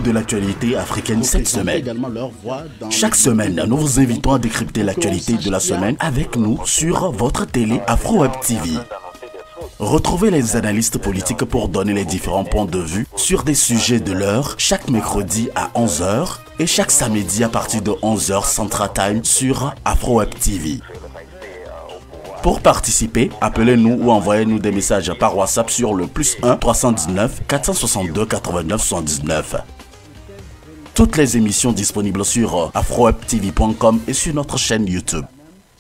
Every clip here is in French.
de l'actualité africaine cette semaine. Chaque semaine, nous vous invitons à décrypter l'actualité de la semaine avec nous sur votre télé Afro Web TV. Retrouvez les analystes politiques pour donner les différents points de vue sur des sujets de l'heure chaque mercredi à 11 h et chaque samedi à partir de 11 h Central Time sur Afro Web TV. Pour participer, appelez-nous ou envoyez-nous des messages par WhatsApp sur le +1 319 462 89 79. Toutes les émissions disponibles sur afrowebtv.com et sur notre chaîne YouTube.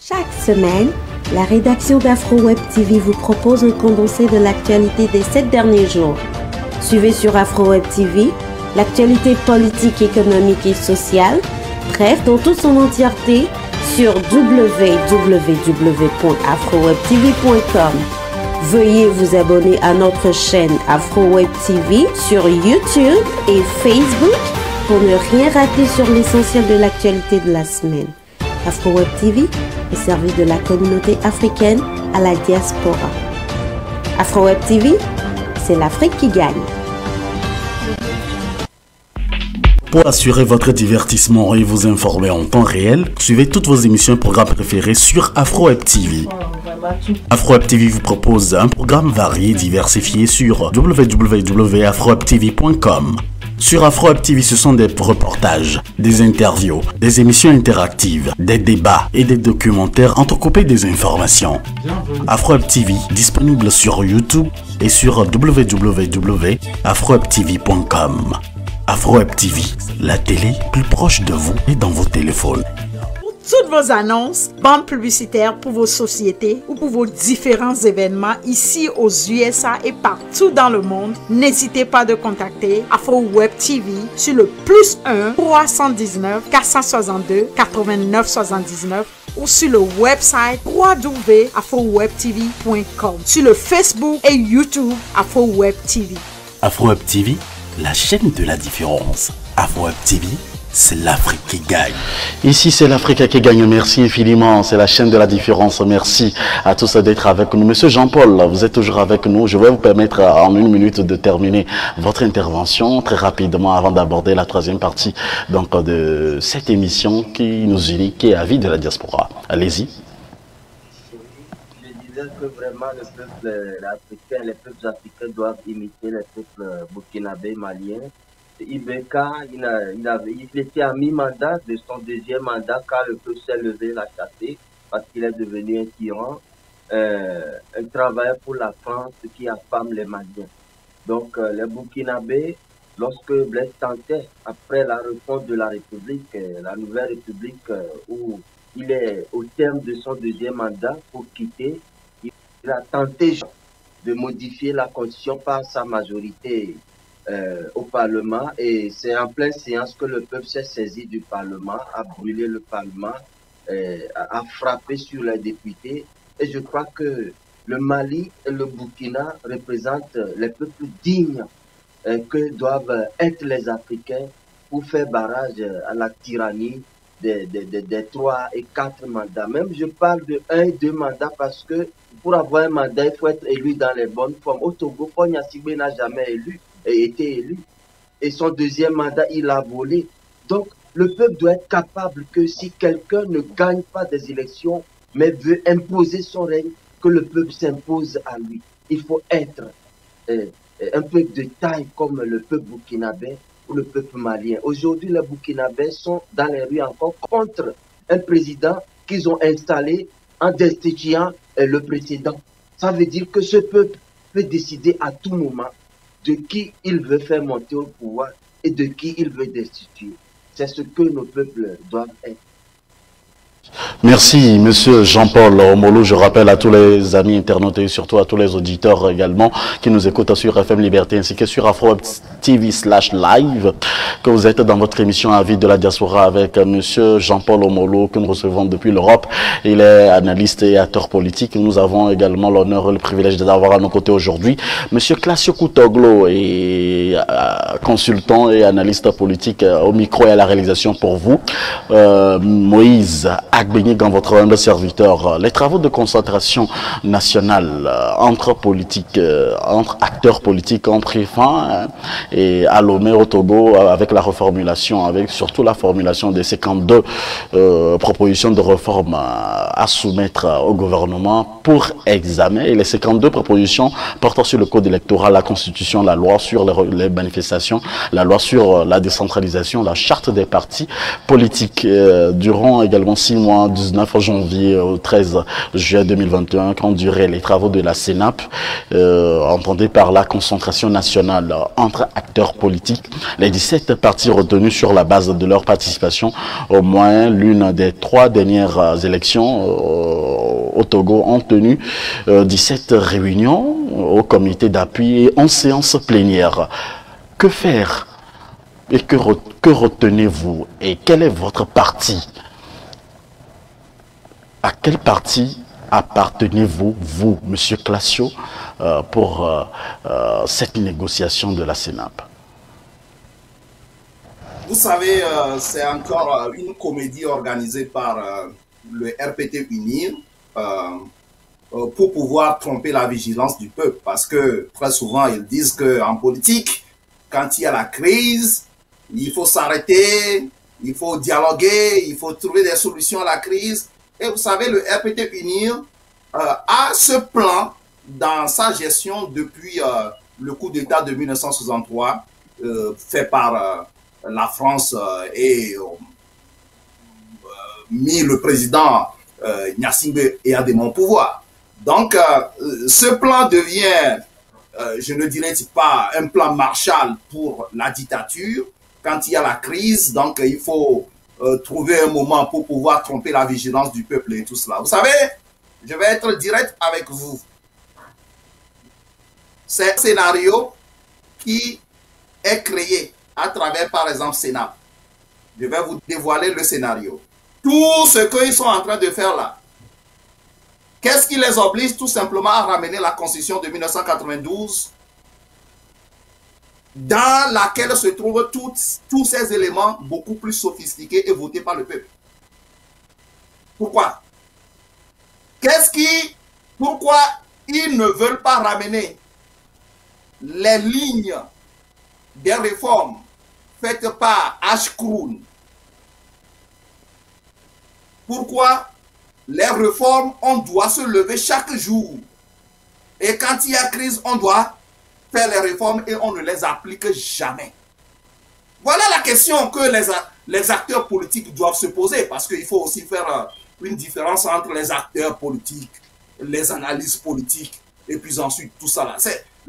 Chaque semaine, la rédaction d'Afro Web TV vous propose un condensé de l'actualité des 7 derniers jours. Suivez sur Afro Web TV l'actualité politique, économique et sociale, bref, dans toute son entièreté, sur www.afrowebtv.com. Veuillez vous abonner à notre chaîne Afro Web TV sur YouTube et Facebook pour ne rien rater sur l'essentiel de l'actualité de la semaine. Afro Web TV est servi de la communauté africaine à la diaspora. Afro Web TV, c'est l'Afrique qui gagne. Pour assurer votre divertissement et vous informer en temps réel, suivez toutes vos émissions et programmes préférés sur Afro Web TV. Afro Web TV vous propose un programme varié et diversifié sur www.afrowebtv.com. Sur Afro Web TV, ce sont des reportages, des interviews, des émissions interactives, des débats et des documentaires entrecoupés des informations. Afro Web TV, disponible sur YouTube et sur www.afrowebtv.com. Afro Web TV, la télé plus proche de vous et dans vos téléphones. Pour toutes vos annonces, bandes publicitaires pour vos sociétés ou pour vos différents événements ici aux USA et partout dans le monde, n'hésitez pas de contacter Afro Web TV sur le +1 319 462 89 79 ou sur le website www.afrowebtv.com, sur le Facebook et YouTube Afro Web TV. Afro Web TV, la chaîne de la différence. Afro Web TV, c'est l'Afrique qui gagne. Ici, c'est l'Afrique qui gagne. Merci infiniment. C'est la chaîne de la différence. Merci à tous d'être avec nous. Monsieur Jean-Paul, vous êtes toujours avec nous. Je vais vous permettre en 1 minute de terminer votre intervention très rapidement avant d'aborder la troisième partie donc, de cette émission qui nous unit, qui est à vie de la diaspora. Allez-y. Que vraiment le peuple africain, les peuples africains doivent imiter les peuples burkinabés, maliens. Ibeka, il était à mi-mandat de son deuxième mandat quand le peuple s'est levé, l'a chassé parce qu'il est devenu un tyran. Un travailleur pour la France qui affame les Maliens. Donc les Burkinabés, lorsque Blaise tentait, après la refonte de la République, la nouvelle République où il est au terme de son deuxième mandat pour quitter, il a tenté de modifier la constitution par sa majorité au Parlement et c'est en pleine séance que le peuple s'est saisi du Parlement, a brûlé le Parlement, a frappé sur les députés et je crois que le Mali et le Burkina représentent les peuples dignes que doivent être les Africains pour faire barrage à la tyrannie des 3 et 4 mandats. Même je parle de 1 et 2 mandats parce que pour avoir un mandat, il faut être élu dans les bonnes formes. Au Togo, Fogna Sigbe n'a jamais été élu. Et son deuxième mandat, il a volé. Donc, le peuple doit être capable que si quelqu'un ne gagne pas des élections, mais veut imposer son règne, que le peuple s'impose à lui. Il faut être un peuple de taille comme le peuple burkinabé ou le peuple malien. Aujourd'hui, les Burkinabés sont dans les rues encore contre un président qu'ils ont installé en destituant le précédent. Ça veut dire que ce peuple peut décider à tout moment de qui il veut faire monter au pouvoir et de qui il veut destituer. C'est ce que nos peuples doivent être. Merci, monsieur Jean-Paul Omolo. Je rappelle à tous les amis internautes et surtout à tous les auditeurs également qui nous écoutent sur FM Liberté ainsi que sur Afro TV/live que vous êtes dans votre émission à vie de la diaspora avec monsieur Jean-Paul Omolo que nous recevons depuis l'Europe. Il est analyste et acteur politique. Nous avons également l'honneur et le privilège d'avoir à nos côtés aujourd'hui monsieur Classio Koutoglo, et consultant et analyste politique au micro et à la réalisation pour vous. Moïse Agbenyé Nigan, votre humble serviteur. Les travaux de concentration nationale entre acteurs politiques ont pris fin et à Lomé au Togo avec la reformulation, avec surtout la formulation des 52 propositions de réforme à soumettre au gouvernement pour examen. Et les 52 propositions portant sur le code électoral, la constitution, la loi sur les manifestations, la loi sur la décentralisation, la charte des partis politiques. Durant également 6 mois, 19 janvier au 13 juin 2021, qu'ont duré les travaux de la CENAP, entendez par la concentration nationale entre acteurs politiques. Les 17 partis retenus sur la base de leur participation, au moins l'une des 3 dernières élections au Togo, ont tenu 17 réunions au comité d'appui et 11 séances plénières. Que faire et que retenez-vous et quel est votre parti? À quel parti appartenez-vous, vous, Monsieur Classio, pour cette négociation de la CENAP? Vous savez, c'est encore une comédie organisée par le RPT UNIR pour pouvoir tromper la vigilance du peuple. Parce que très souvent, ils disent qu'en politique, quand il y a la crise, il faut s'arrêter, il faut dialoguer, il faut trouver des solutions à la crise. Et vous savez, le RPT UNIR a ce plan dans sa gestion depuis le coup d'État de 1963 fait par la France et mis le président Gnassingbé Eyadema au pouvoir. Donc, ce plan devient, je ne dirais pas un plan Marshall pour la dictature. Quand il y a la crise, donc il faut trouver un moment pour pouvoir tromper la vigilance du peuple et tout cela. Vous savez, je vais être direct avec vous. C'est un scénario qui est créé à travers, par exemple, Sénat. Je vais vous dévoiler le scénario. Tout ce qu'ils sont en train de faire là, qu'est-ce qui les oblige tout simplement à ramener la Constitution de 1992 dans laquelle se trouvent tous ces éléments beaucoup plus sophistiqués et votés par le peuple. Pourquoi? Pourquoi ils ne veulent pas ramener les lignes des réformes faites par Ashkroun? Pourquoi les réformes, on doit se lever chaque jour? Et quand il y a crise, on doit faire les réformes et on ne les applique jamais. Voilà la question que les acteurs politiques doivent se poser, parce qu'il faut aussi faire une différence entre les acteurs politiques, les analyses politiques, et puis ensuite tout ça là.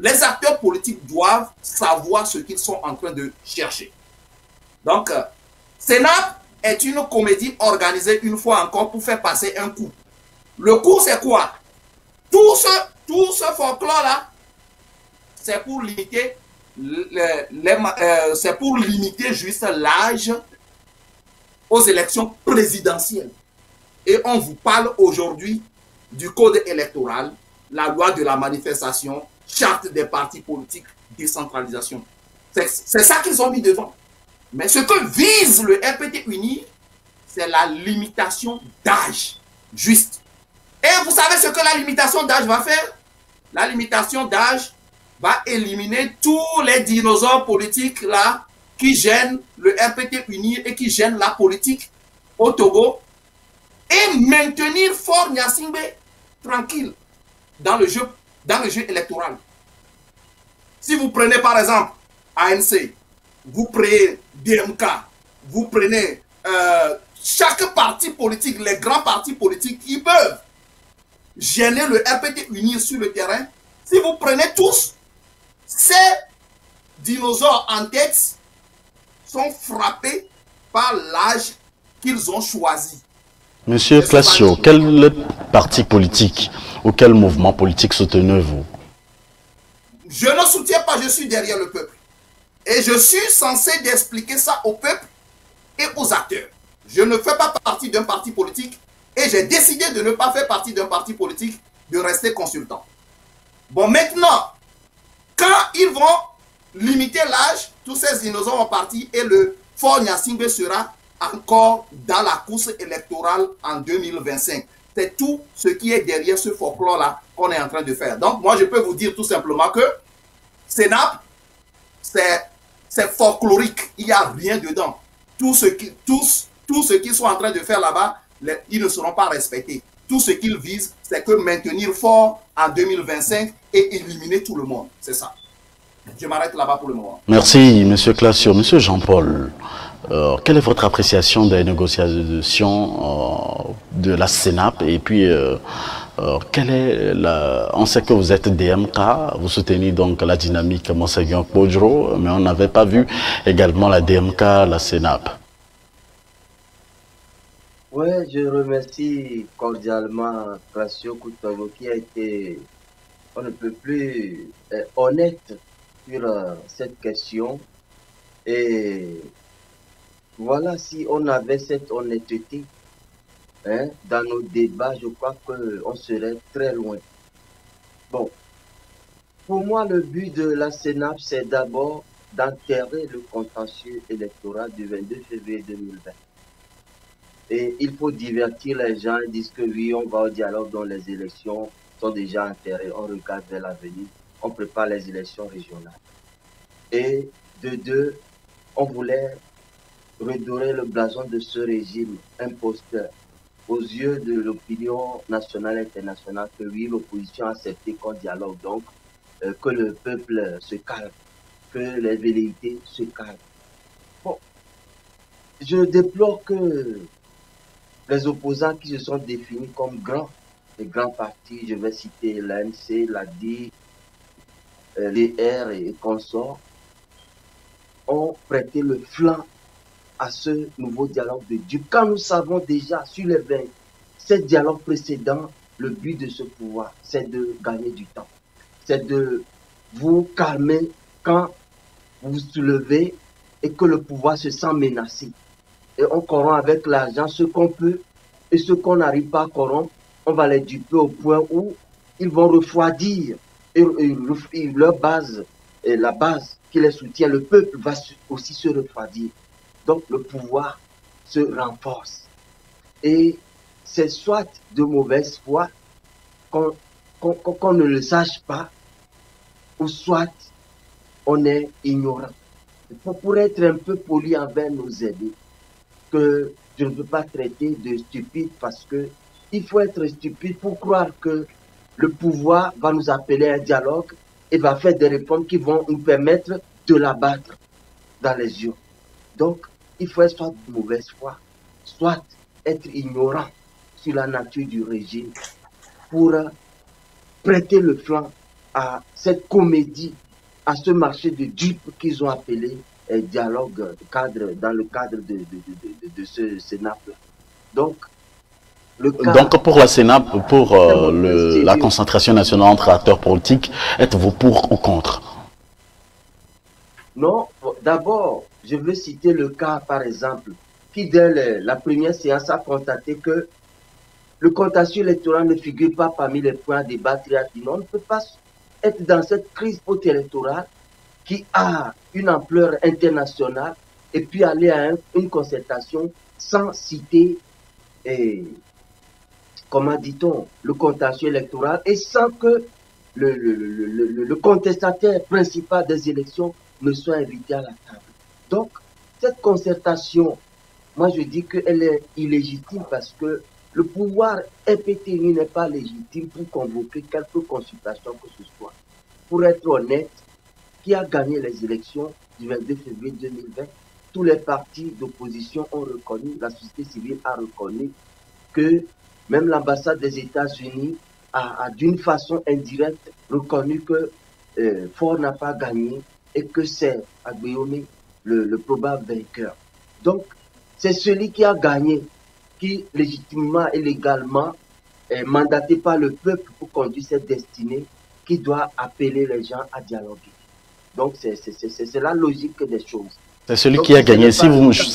Les acteurs politiques doivent savoir ce qu'ils sont en train de chercher. Donc, Sénat est une comédie organisée une fois encore pour faire passer un coup. Le coup, c'est quoi? Tout ce folklore-là, c'est pour limiter juste l'âge aux élections présidentielles. Et on vous parle aujourd'hui du code électoral, la loi de la manifestation, charte des partis politiques, décentralisation. C'est ça qu'ils ont mis devant. Mais ce que vise le RPT UNIR, c'est la limitation d'âge. Juste. Et vous savez ce que la limitation d'âge va faire? La limitation d'âge va éliminer tous les dinosaures politiques là qui gênent le RPT UNIR et qui gênent la politique au Togo et maintenir Fort Gnassingbé tranquille dans le jeu électoral. Si vous prenez par exemple ANC, vous prenez DMK, vous prenez chaque parti politique, les grands partis politiques qui peuvent gêner le RPT UNIR sur le terrain, si vous prenez tous, ces dinosaures en tête sont frappés par l'âge qu'ils ont choisi. Monsieur Classio, quel parti politique ou quel mouvement politique soutenez-vous? Je ne soutiens pas, je suis derrière le peuple. Et je suis censé d'expliquer ça au peuple et aux acteurs. Je ne fais pas partie d'un parti politique et j'ai décidé de ne pas faire partie d'un parti politique, de rester consultant. Bon, maintenant, quand ils vont limiter l'âge, tous ces dinosaures vont partir et le Fort Gnassingbé sera encore dans la course électorale en 2025. C'est tout ce qui est derrière ce folklore-là qu'on est en train de faire. Donc, moi, je peux vous dire tout simplement que Sénap, c'est folklorique. Il n'y a rien dedans. Tous ceux qui sont en train de faire là-bas, ils ne seront pas respectés. Tout ce qu'ils visent, c'est que maintenir fort en 2025 et éliminer tout le monde. C'est ça. Je m'arrête là-bas pour le moment. Merci, M. Classio. M. Jean-Paul, quelle est votre appréciation des négociations de la Sénap? Et puis, on sait que vous êtes DMK, vous soutenez donc la dynamique Monseigneur Podjro, mais on n'avait pas vu également la DMK, la Sénap. Oui, je remercie cordialement Classio Koutogo qui a été, on ne peut plus, honnête sur cette question. Et voilà, si on avait cette honnêteté dans nos débats, je crois qu'on serait très loin. Bon, pour moi, le but de la Sénap, c'est d'abord d'enterrer le contentieux électoral du 22 février 2020. Et il faut divertir les gens, ils disent que oui, on va au dialogue dans les élections sont déjà enterrées, on regarde vers l'avenir, on prépare les élections régionales. Et de deux, on voulait redorer le blason de ce régime imposteur aux yeux de l'opinion nationale et internationale que oui, l'opposition a accepté qu'on dialogue, donc que le peuple se calme, que les velléités se calment. Bon, je déplore que les opposants qui se sont définis comme grands, les grands partis, je vais citer l'ANC, l'ADI, l'ER et consorts, ont prêté le flanc à ce nouveau dialogue de Dieu. Quand nous savons déjà sur les 27 dialogues précédents, le but de ce pouvoir, c'est de gagner du temps. C'est de vous calmer quand vous vous soulevez et que le pouvoir se sent menacé. Et on corrompt avec l'argent ce qu'on peut, et ce qu'on n'arrive pas à corrompre, on va les duper au point où ils vont refroidir et leur base, et la base qui les soutient, le peuple va aussi se refroidir. Donc le pouvoir se renforce. Et c'est soit de mauvaise foi qu'on ne le sache pas, ou soit on est ignorant. Pour être un peu poli envers nos aînés, que je ne peux pas traiter de stupide parce que il faut être stupide pour croire que le pouvoir va nous appeler à un dialogue et va faire des réformes qui vont nous permettre de l'abattre dans les yeux. Donc, il faut être soit de mauvaise foi, soit être ignorant sur la nature du régime pour prêter le flanc à cette comédie, à ce marché de dupes qu'ils ont appelé dialogue dans le cadre de ce Sénap-là. Donc, pour la Sénap, pour la concentration nationale entre acteurs politiques, êtes-vous pour ou contre? Non, d'abord, je veux citer le cas, par exemple, qui dès la première séance a constaté que le contentieux électoral ne figure pas parmi les points à débattre. On ne peut pas être dans cette crise post-électorale qui a une ampleur internationale et puis aller à une concertation sans citer, comment dit-on, le contentieux électoral et sans que le contestataire principal des élections ne soit invité à la table. Donc, cette concertation, moi je dis qu'elle est illégitime parce que le pouvoir FPTI n'est pas légitime pour convoquer quelque consultation que ce soit. Pour être honnête, qui a gagné les élections du 22 février 2020, tous les partis d'opposition ont reconnu, la société civile a reconnu que même l'ambassade des États-Unis a d'une façon indirecte reconnu que Ford n'a pas gagné et que c'est Agbéomé le probable vainqueur. Donc, c'est celui qui a gagné, qui légitimement et légalement est mandaté par le peuple pour conduire cette destinée, qui doit appeler les gens à dialoguer. Donc, c'est la logique des choses. C'est celui qui a gagné. Si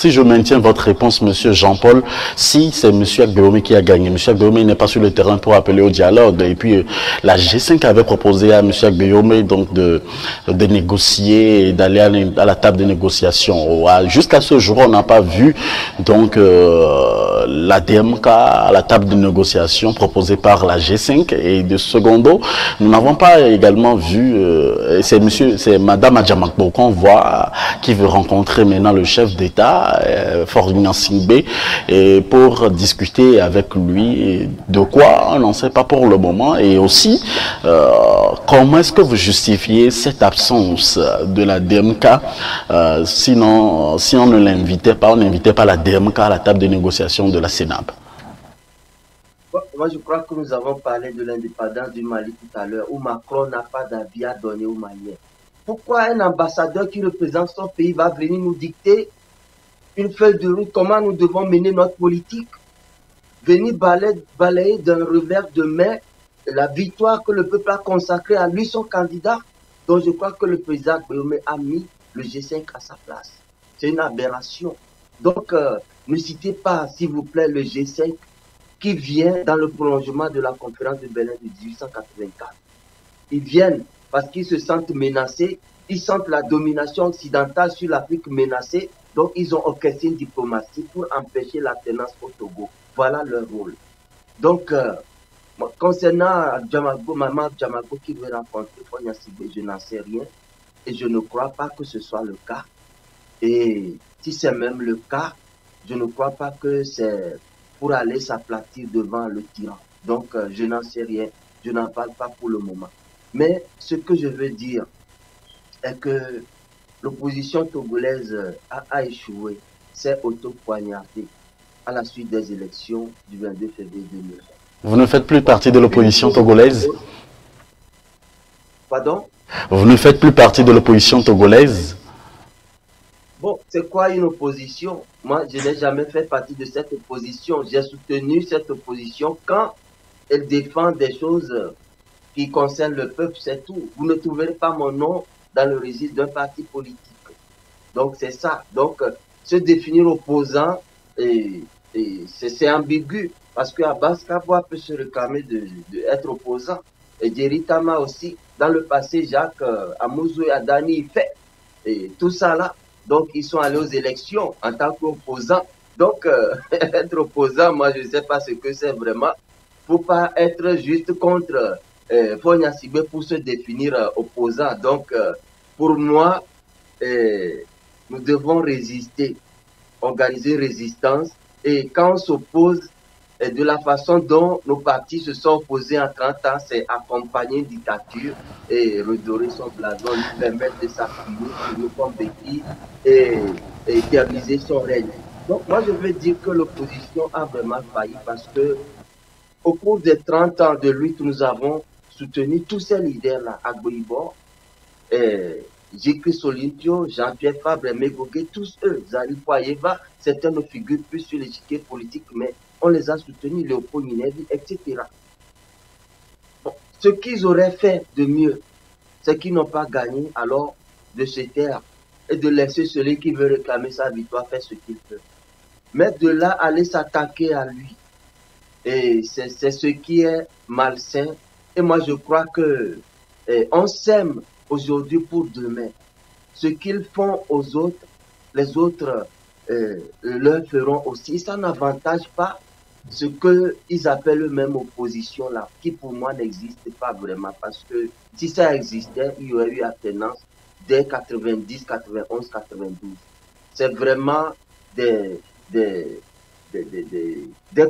je maintiens votre réponse, monsieur Jean-Paul, si c'est monsieur Agbeome qui a gagné, monsieur Agbeome n'est pas sur le terrain pour appeler au dialogue. Et puis, la G5 avait proposé à monsieur Agbeome donc de négocier et d'aller à la table de négociation. Jusqu'à ce jour, on n'a pas vu donc la DMK à la table de négociation proposée par la G5. Et de secondo, nous n'avons pas également vu, c'est madame Adjamakbo qu'on voit, qui veut rencontrer maintenant le chef d'État, Faure Gnassingbé, pour discuter avec lui de quoi, on n'en sait pas pour le moment. Et aussi, comment est-ce que vous justifiez cette absence de la DMK, sinon, si on ne l'invitait pas, on n'invitait pas la DMK à la table de négociation de la CENAB? Moi, je crois que nous avons parlé de l'indépendance du Mali tout à l'heure, où Macron n'a pas d'avis à donner aux Maliens. Pourquoi un ambassadeur qui représente son pays va venir nous dicter une feuille de route, comment nous devons mener notre politique? Venir balayer d'un revers de main la victoire que le peuple a consacrée à lui, son candidat. Donc je crois que le président Guillaume a mis le G5 à sa place. C'est une aberration. Donc ne citez pas, s'il vous plaît, le G5 qui vient dans le prolongement de la conférence de Berlin de 1884. Ils viennent parce qu'ils se sentent menacés, ils sentent la domination occidentale sur l'Afrique menacée, donc ils ont orchestré une diplomatie pour empêcher la tenance au Togo. Voilà leur rôle. Donc, concernant Maman Djamago qui veut rencontrer Faure Gnassingbé, je n'en sais rien et je ne crois pas que ce soit le cas. Et si c'est même le cas, je ne crois pas que c'est pour aller s'aplatir devant le tyran. Donc, je n'en sais rien, je n'en parle pas pour le moment. Mais ce que je veux dire est que l'opposition togolaise a échoué, s'est auto-poignardée à la suite des élections du 22 février 2020. Vous ne faites plus partie de l'opposition togolaise? Pardon? Vous ne faites plus partie de l'opposition togolaise? Bon, c'est quoi une opposition? Moi, je n'ai jamais fait partie de cette opposition. J'ai soutenu cette opposition quand elle défend des choses qui concerne le peuple, c'est tout. Vous ne trouverez pas mon nom dans le registre d'un parti politique. Donc c'est ça. Donc se définir opposant, c'est ambigu. Parce qu'Abbas Kabwa peut se réclamer d'être opposant. Et Jerry Tama aussi. Dans le passé, Jacques Amouzou et Adani, il fait. Et tout ça là. Donc ils sont allés aux élections en tant qu'opposants. Donc être opposant, moi je ne sais pas ce que c'est vraiment. Il ne faut pas être juste contre Faure Gnassingbé pour se définir opposant. Donc, pour moi, nous devons résister, organiser une résistance. Et quand on s'oppose, de la façon dont nos partis se sont opposés en 30 ans, c'est accompagner une dictature et redorer son blason, lui permettre de s'appuyer sur nous comme béquille et éterniser son règne. Donc, moi, je veux dire que l'opposition a vraiment failli parce que au cours des 30 ans de lutte, nous avons soutenu tous ces leaders-là, Agboïbo, J.Chris Olympio, Jean-Pierre Fabre, Megogué, tous eux, Zari Poyeva, certains ne figurent plus sur l'échiquier politique, mais on les a soutenus, Léopold Minevi, etc. Bon, ce qu'ils auraient fait de mieux, c'est qu'ils n'ont pas gagné, alors de se taire et de laisser celui qui veut réclamer sa victoire faire ce qu'il peut. Mais de là, aller s'attaquer à lui, et c'est ce qui est malsain. Et moi, je crois que on sème aujourd'hui pour demain. Ce qu'ils font aux autres, les autres leur feront aussi. Et ça n'avantage pas ce qu'ils appellent eux-mêmes opposition là, qui pour moi n'existe pas vraiment. Parce que si ça existait, il y aurait eu alternance dès 90, 91, 92. C'est vraiment des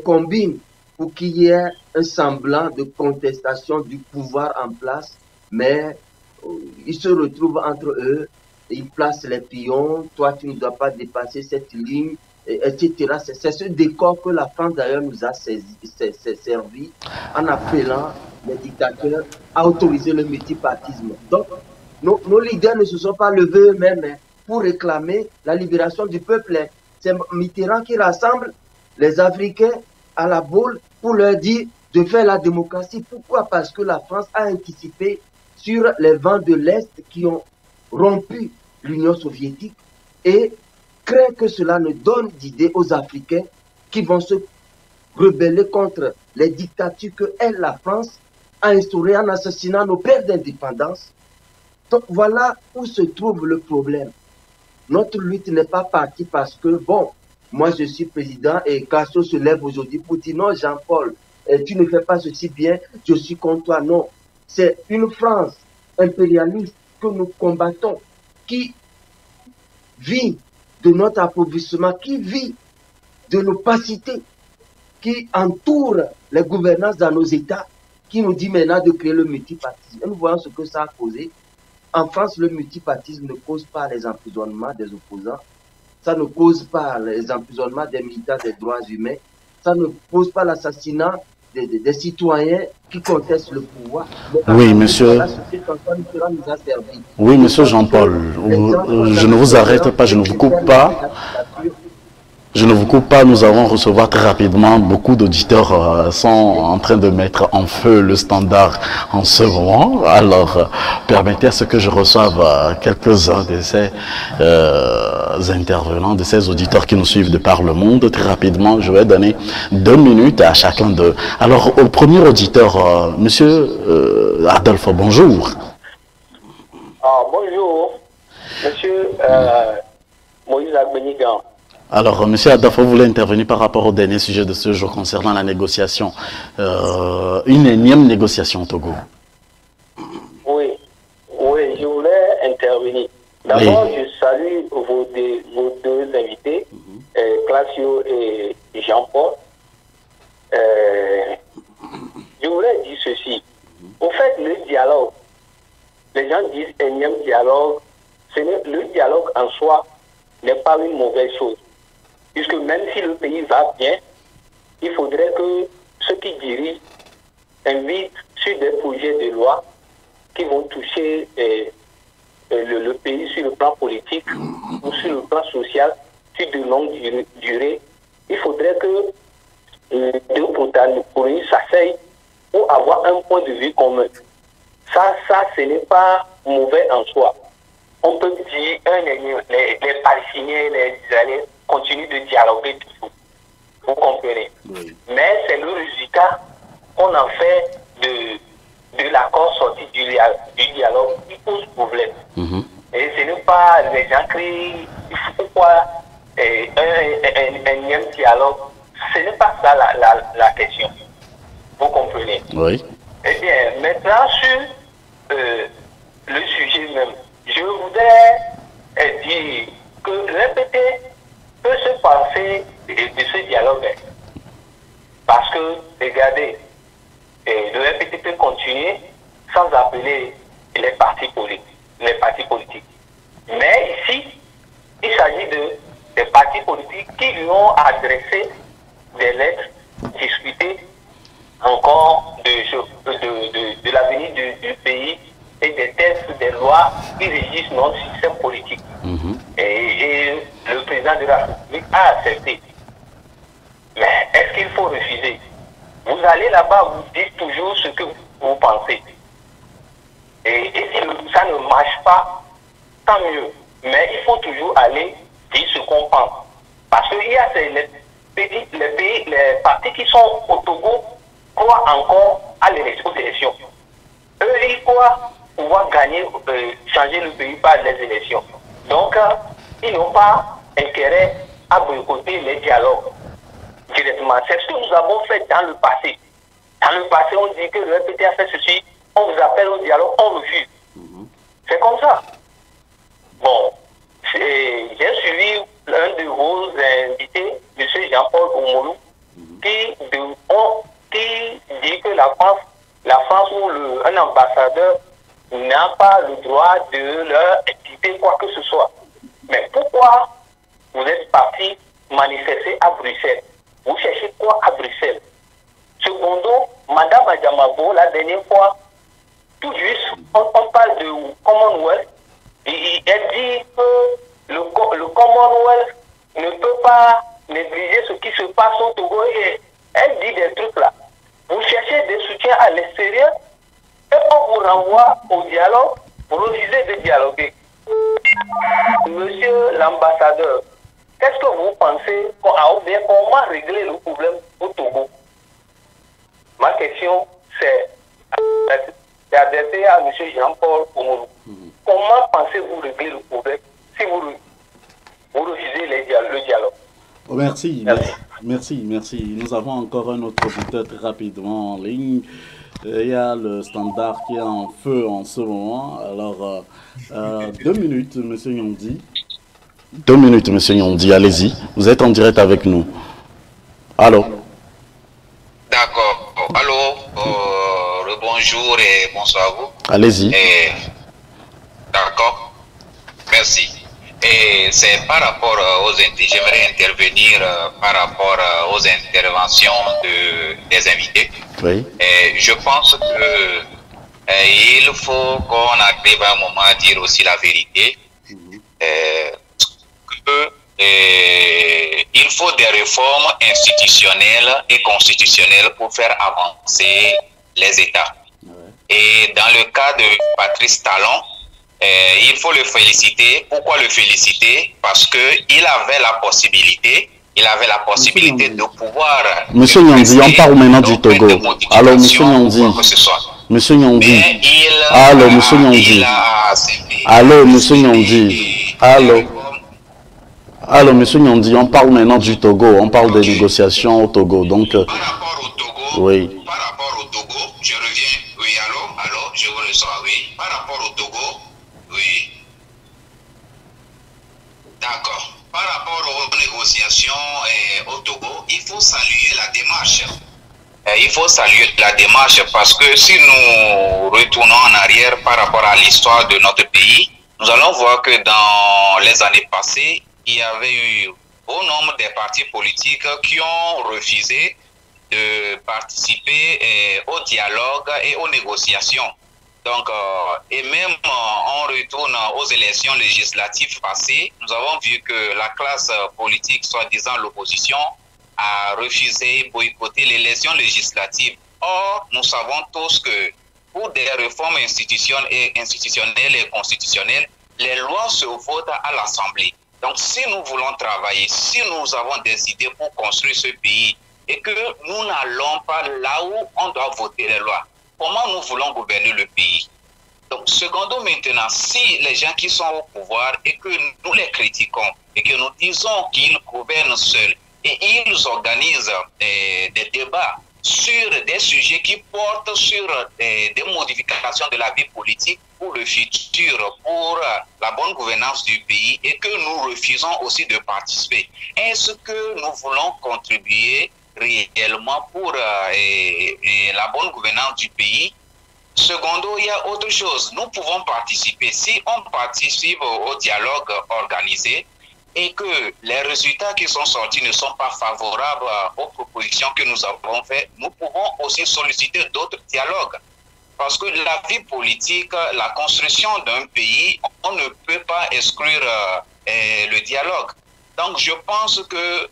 combines pour qu'il y ait un semblant de contestation du pouvoir en place, mais ils se retrouvent entre eux, ils placent les pions, toi tu ne dois pas dépasser cette ligne, etc. C'est ce décor que la France d'ailleurs nous a servi en appelant les dictateurs à autoriser le multipartisme. Donc, nos leaders ne se sont pas levés eux-mêmes pour réclamer la libération du peuple. C'est Mitterrand qui rassemble les Africains à la boule pour leur dire de faire la démocratie. Pourquoi? Parce que la France a anticipé sur les vents de l'Est qui ont rompu l'Union soviétique et craint que cela ne donne d'idées aux Africains qui vont se rebeller contre les dictatures que elle, la France, a instaurées en assassinant nos pères d'indépendance. Donc voilà où se trouve le problème. Notre lutte n'est pas partie parce que, bon, moi je suis président et Castro se lève aujourd'hui pour dire non, Jean-Paul, tu ne fais pas ceci bien, je suis contre toi. Non, c'est une France impérialiste que nous combattons, qui vit de notre appauvrissement, qui vit de l'opacité, qui entoure les gouvernances dans nos États, qui nous dit maintenant de créer le multipartisme. Et nous voyons ce que ça a causé. En France, le multipartisme ne cause pas les emprisonnements des opposants, ça ne cause pas les emprisonnements des militants des droits humains, ça ne cause pas l'assassinat des citoyens qui contestent le pouvoir. Oui, monsieur. Oui, monsieur Jean-Paul, je ne vous arrête pas, je ne vous coupe pas. Je ne vous coupe pas, nous allons recevoir très rapidement. Beaucoup d'auditeurs sont en train de mettre en feu le standard en ce moment. Alors, permettez à ce que je reçoive quelques-uns de ces intervenants, de ces auditeurs qui nous suivent de par le monde. Très rapidement, je vais donner 2 minutes à chacun d'eux. Alors, au premier auditeur, monsieur Adolphe, bonjour. Bonjour, monsieur Moïse Agbenigan. Alors, M. Adolphe, vous voulez intervenir par rapport au dernier sujet de ce jour concernant la négociation, une énième négociation au Togo. Oui, je voulais intervenir. D'abord, je salue vos deux invités, Classio et Jean-Paul. Je voulais dire ceci. Au fait, le dialogue, les gens disent énième dialogue, le dialogue en soi n'est pas une mauvaise chose. Puisque même si le pays va bien, il faudrait que ceux qui dirigent invitent sur des projets de loi qui vont toucher le pays sur le plan politique ou sur le plan social, sur de longue durée. Il faudrait que les deux protagonistes s'asseyent pour avoir un point de vue commun. Ça, ce n'est pas mauvais en soi. On peut dire, les Palestiniens, les Israéliens continuent de dialoguer toujours. Vous comprenez? Oui. Mais c'est le résultat qu'on en fait de l'accord sorti du dialogue qui pose problème. Et ce n'est pas les gens crient, il faut pourquoi un dialogue. Ce n'est pas ça la question. Vous comprenez? Oui. Eh bien, maintenant sur le sujet même, je voudrais dire que répéter peut se passer de ce dialogue. Parce que, regardez, le RPT peut continuer sans appeler les partis politiques. Mais ici, il s'agit des partis politiques qui lui ont adressé des lettres discutées encore de l'avenir du pays et des textes, des lois qui régissent notre système politique. Et le président de la République a accepté. Mais est-ce qu'il faut refuser? Vous allez là-bas, vous dites toujours ce que vous pensez. Et si ça ne marche pas, tant mieux. Mais il faut toujours aller dire ce qu'on pense. Parce qu'il y a les partis qui sont au Togo croient encore aux élections. Eux, ils croient pouvoir gagner, changer le pays par les élections. Donc, ils n'ont pas intérêt à boycotter les dialogues directement. C'est ce que nous avons fait dans le passé. Dans le passé, on dit que le RPT a fait ceci, on vous appelle au dialogue, on refuse. C'est comme ça. Bon, j'ai suivi l'un de vos invités, M. Jean-Paul Oumoulou, qui dit que la France ou un ambassadeur n'a pas le droit de leur dicter quoi que ce soit. Mais pourquoi vous êtes parti manifester à Bruxelles? Vous cherchez quoi à Bruxelles? Secondo, Madame Adjamabo, la dernière fois, tout juste, on parle de Commonwealth, et elle dit que le Commonwealth ne peut pas négliger ce qui se passe au Togo, et elle dit des trucs là. Vous cherchez des soutiens à l'extérieur, et on vous renvoie au dialogue, vous refusez de dialoguer. Monsieur l'ambassadeur, qu'est-ce que vous pensez, ou bien comment régler le problème au Togo? Ma question, c'est adressée à M. Jean-Paul Oumourou. Comment pensez-vous régler le problème si vous refusez le dialogue? Oh, merci. Nous avons encore un autre auditeur très rapidement en ligne. Il y a le standard qui est en feu en ce moment. Alors, 2 minutes, M. Nyondi. 2 minutes, M. Nyondi, allez-y. Vous êtes en direct avec nous. Allô? D'accord. Allô? Bonjour et bonsoir à vous. Allez-y. D'accord. Merci. Et c'est par rapport j'aimerais intervenir par rapport aux interventions des invités. Oui. Et je pense que il faut qu'on arrive à un moment à dire aussi la vérité. Il faut des réformes institutionnelles et constitutionnelles pour faire avancer les États. Et dans le cas de Patrice Talon, il faut le féliciter. Pourquoi le féliciter? Parce que il avait la possibilité de pouvoir... Monsieur Nyondi, on parle maintenant du Togo. Alors, Monsieur Nyondi. Monsieur Nyondi. Allô, Monsieur Nyondi. Allô, Monsieur Nyondi. Allô, Monsieur Nyondi, on parle maintenant du Togo. On parle des négociations au Togo. Donc, par rapport au Togo, oui. Par rapport au Togo, je reviens. Oui, allô, je vous reçois, oui. Par rapport au Togo, oui. D'accord. Par rapport aux négociations au Togo, il faut saluer la démarche. Il faut saluer la démarche parce que si nous retournons en arrière par rapport à l'histoire de notre pays, nous allons voir que dans les années passées, il y avait eu au nombre des partis politiques qui ont refusé de participer au dialogue et aux négociations. Donc, et même on retourne aux élections législatives passées, nous avons vu que la classe politique, soi-disant l'opposition, a refusé, boycotter l'élection législative. Or, nous savons tous que pour des réformes institutionnelles et constitutionnelles, les lois se votent à l'Assemblée. Donc, si nous voulons travailler, si nous avons des idées pour construire ce pays et que nous n'allons pas là où on doit voter les lois, comment nous voulons gouverner le pays? Donc, secondo maintenant, si les gens qui sont au pouvoir et que nous les critiquons et que nous disons qu'ils gouvernent seuls et ils organisent des débats sur des sujets qui portent sur des modifications de la vie politique pour le futur, pour la bonne gouvernance du pays et que nous refusons aussi de participer, est-ce que nous voulons contribuer réellement pour la bonne gouvernance du pays? Secondo, il y a autre chose. Nous pouvons participer. Si on participe au dialogue organisé et que les résultats qui sont sortis ne sont pas favorables aux propositions que nous avons faites, nous pouvons aussi solliciter d'autres dialogues. Parce que la vie politique, la construction d'un pays, on ne peut pas exclure le dialogue. Donc, je pense que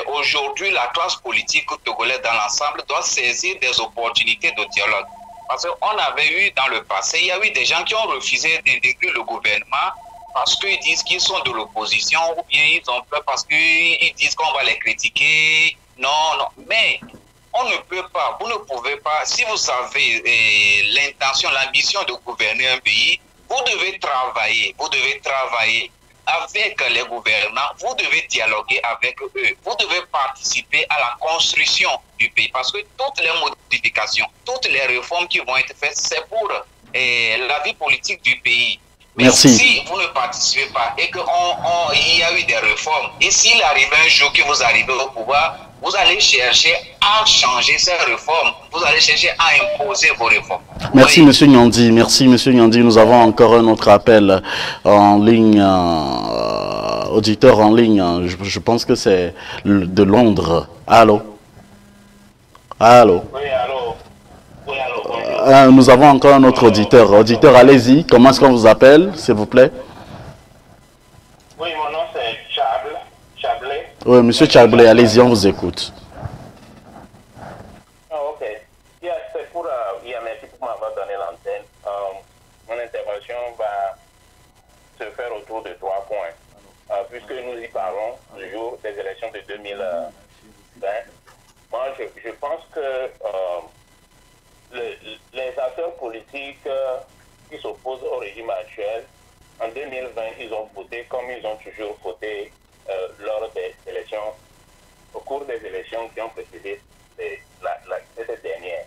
aujourd'hui, la classe politique togolaise dans l'ensemble doit saisir des opportunités de dialogue. Parce qu'on avait eu dans le passé, il y a eu des gens qui ont refusé d'intégrer le gouvernement parce qu'ils disent qu'ils sont de l'opposition ou bien ils ont peur parce qu'ils disent qu'on va les critiquer. Non. Mais on ne peut pas, vous ne pouvez pas, si vous avez l'intention, l'ambition de gouverner un pays, vous devez travailler avec les gouvernants, vous devez dialoguer avec eux, vous devez participer à la construction du pays parce que toutes les modifications, toutes les réformes qui vont être faites, c'est pour la vie politique du pays. Mais merci. Si vous ne participez pas et qu'il y a eu des réformes, et s'il arrive un jour que vous arrivez au pouvoir, vous allez chercher à changer ces réformes, vous allez chercher à imposer vos réformes. Merci, Monsieur Nyondi. Merci, Monsieur Nyondi. Nous avons encore un autre appel en ligne, auditeur en ligne. Je pense que c'est de Londres. Allô? Allô? Oui, allô? Oui, allô? Nous avons encore un autre auditeur. Auditeur, allez-y. Comment est-ce qu'on vous appelle, s'il vous plaît? Oui, mon nom c'est Chablé. Oui, Monsieur Chablé, allez-y, on vous écoute. Ok. C'est pour... merci pour m'avoir donné l'antenne. Mon intervention va se faire autour de puisque nous y parlons le jour des élections de 2020, moi je pense que les acteurs politiques qui s'opposent au régime actuel, en 2020, ils ont voté comme ils ont toujours voté lors des élections, au cours des élections qui ont précédé cette dernière.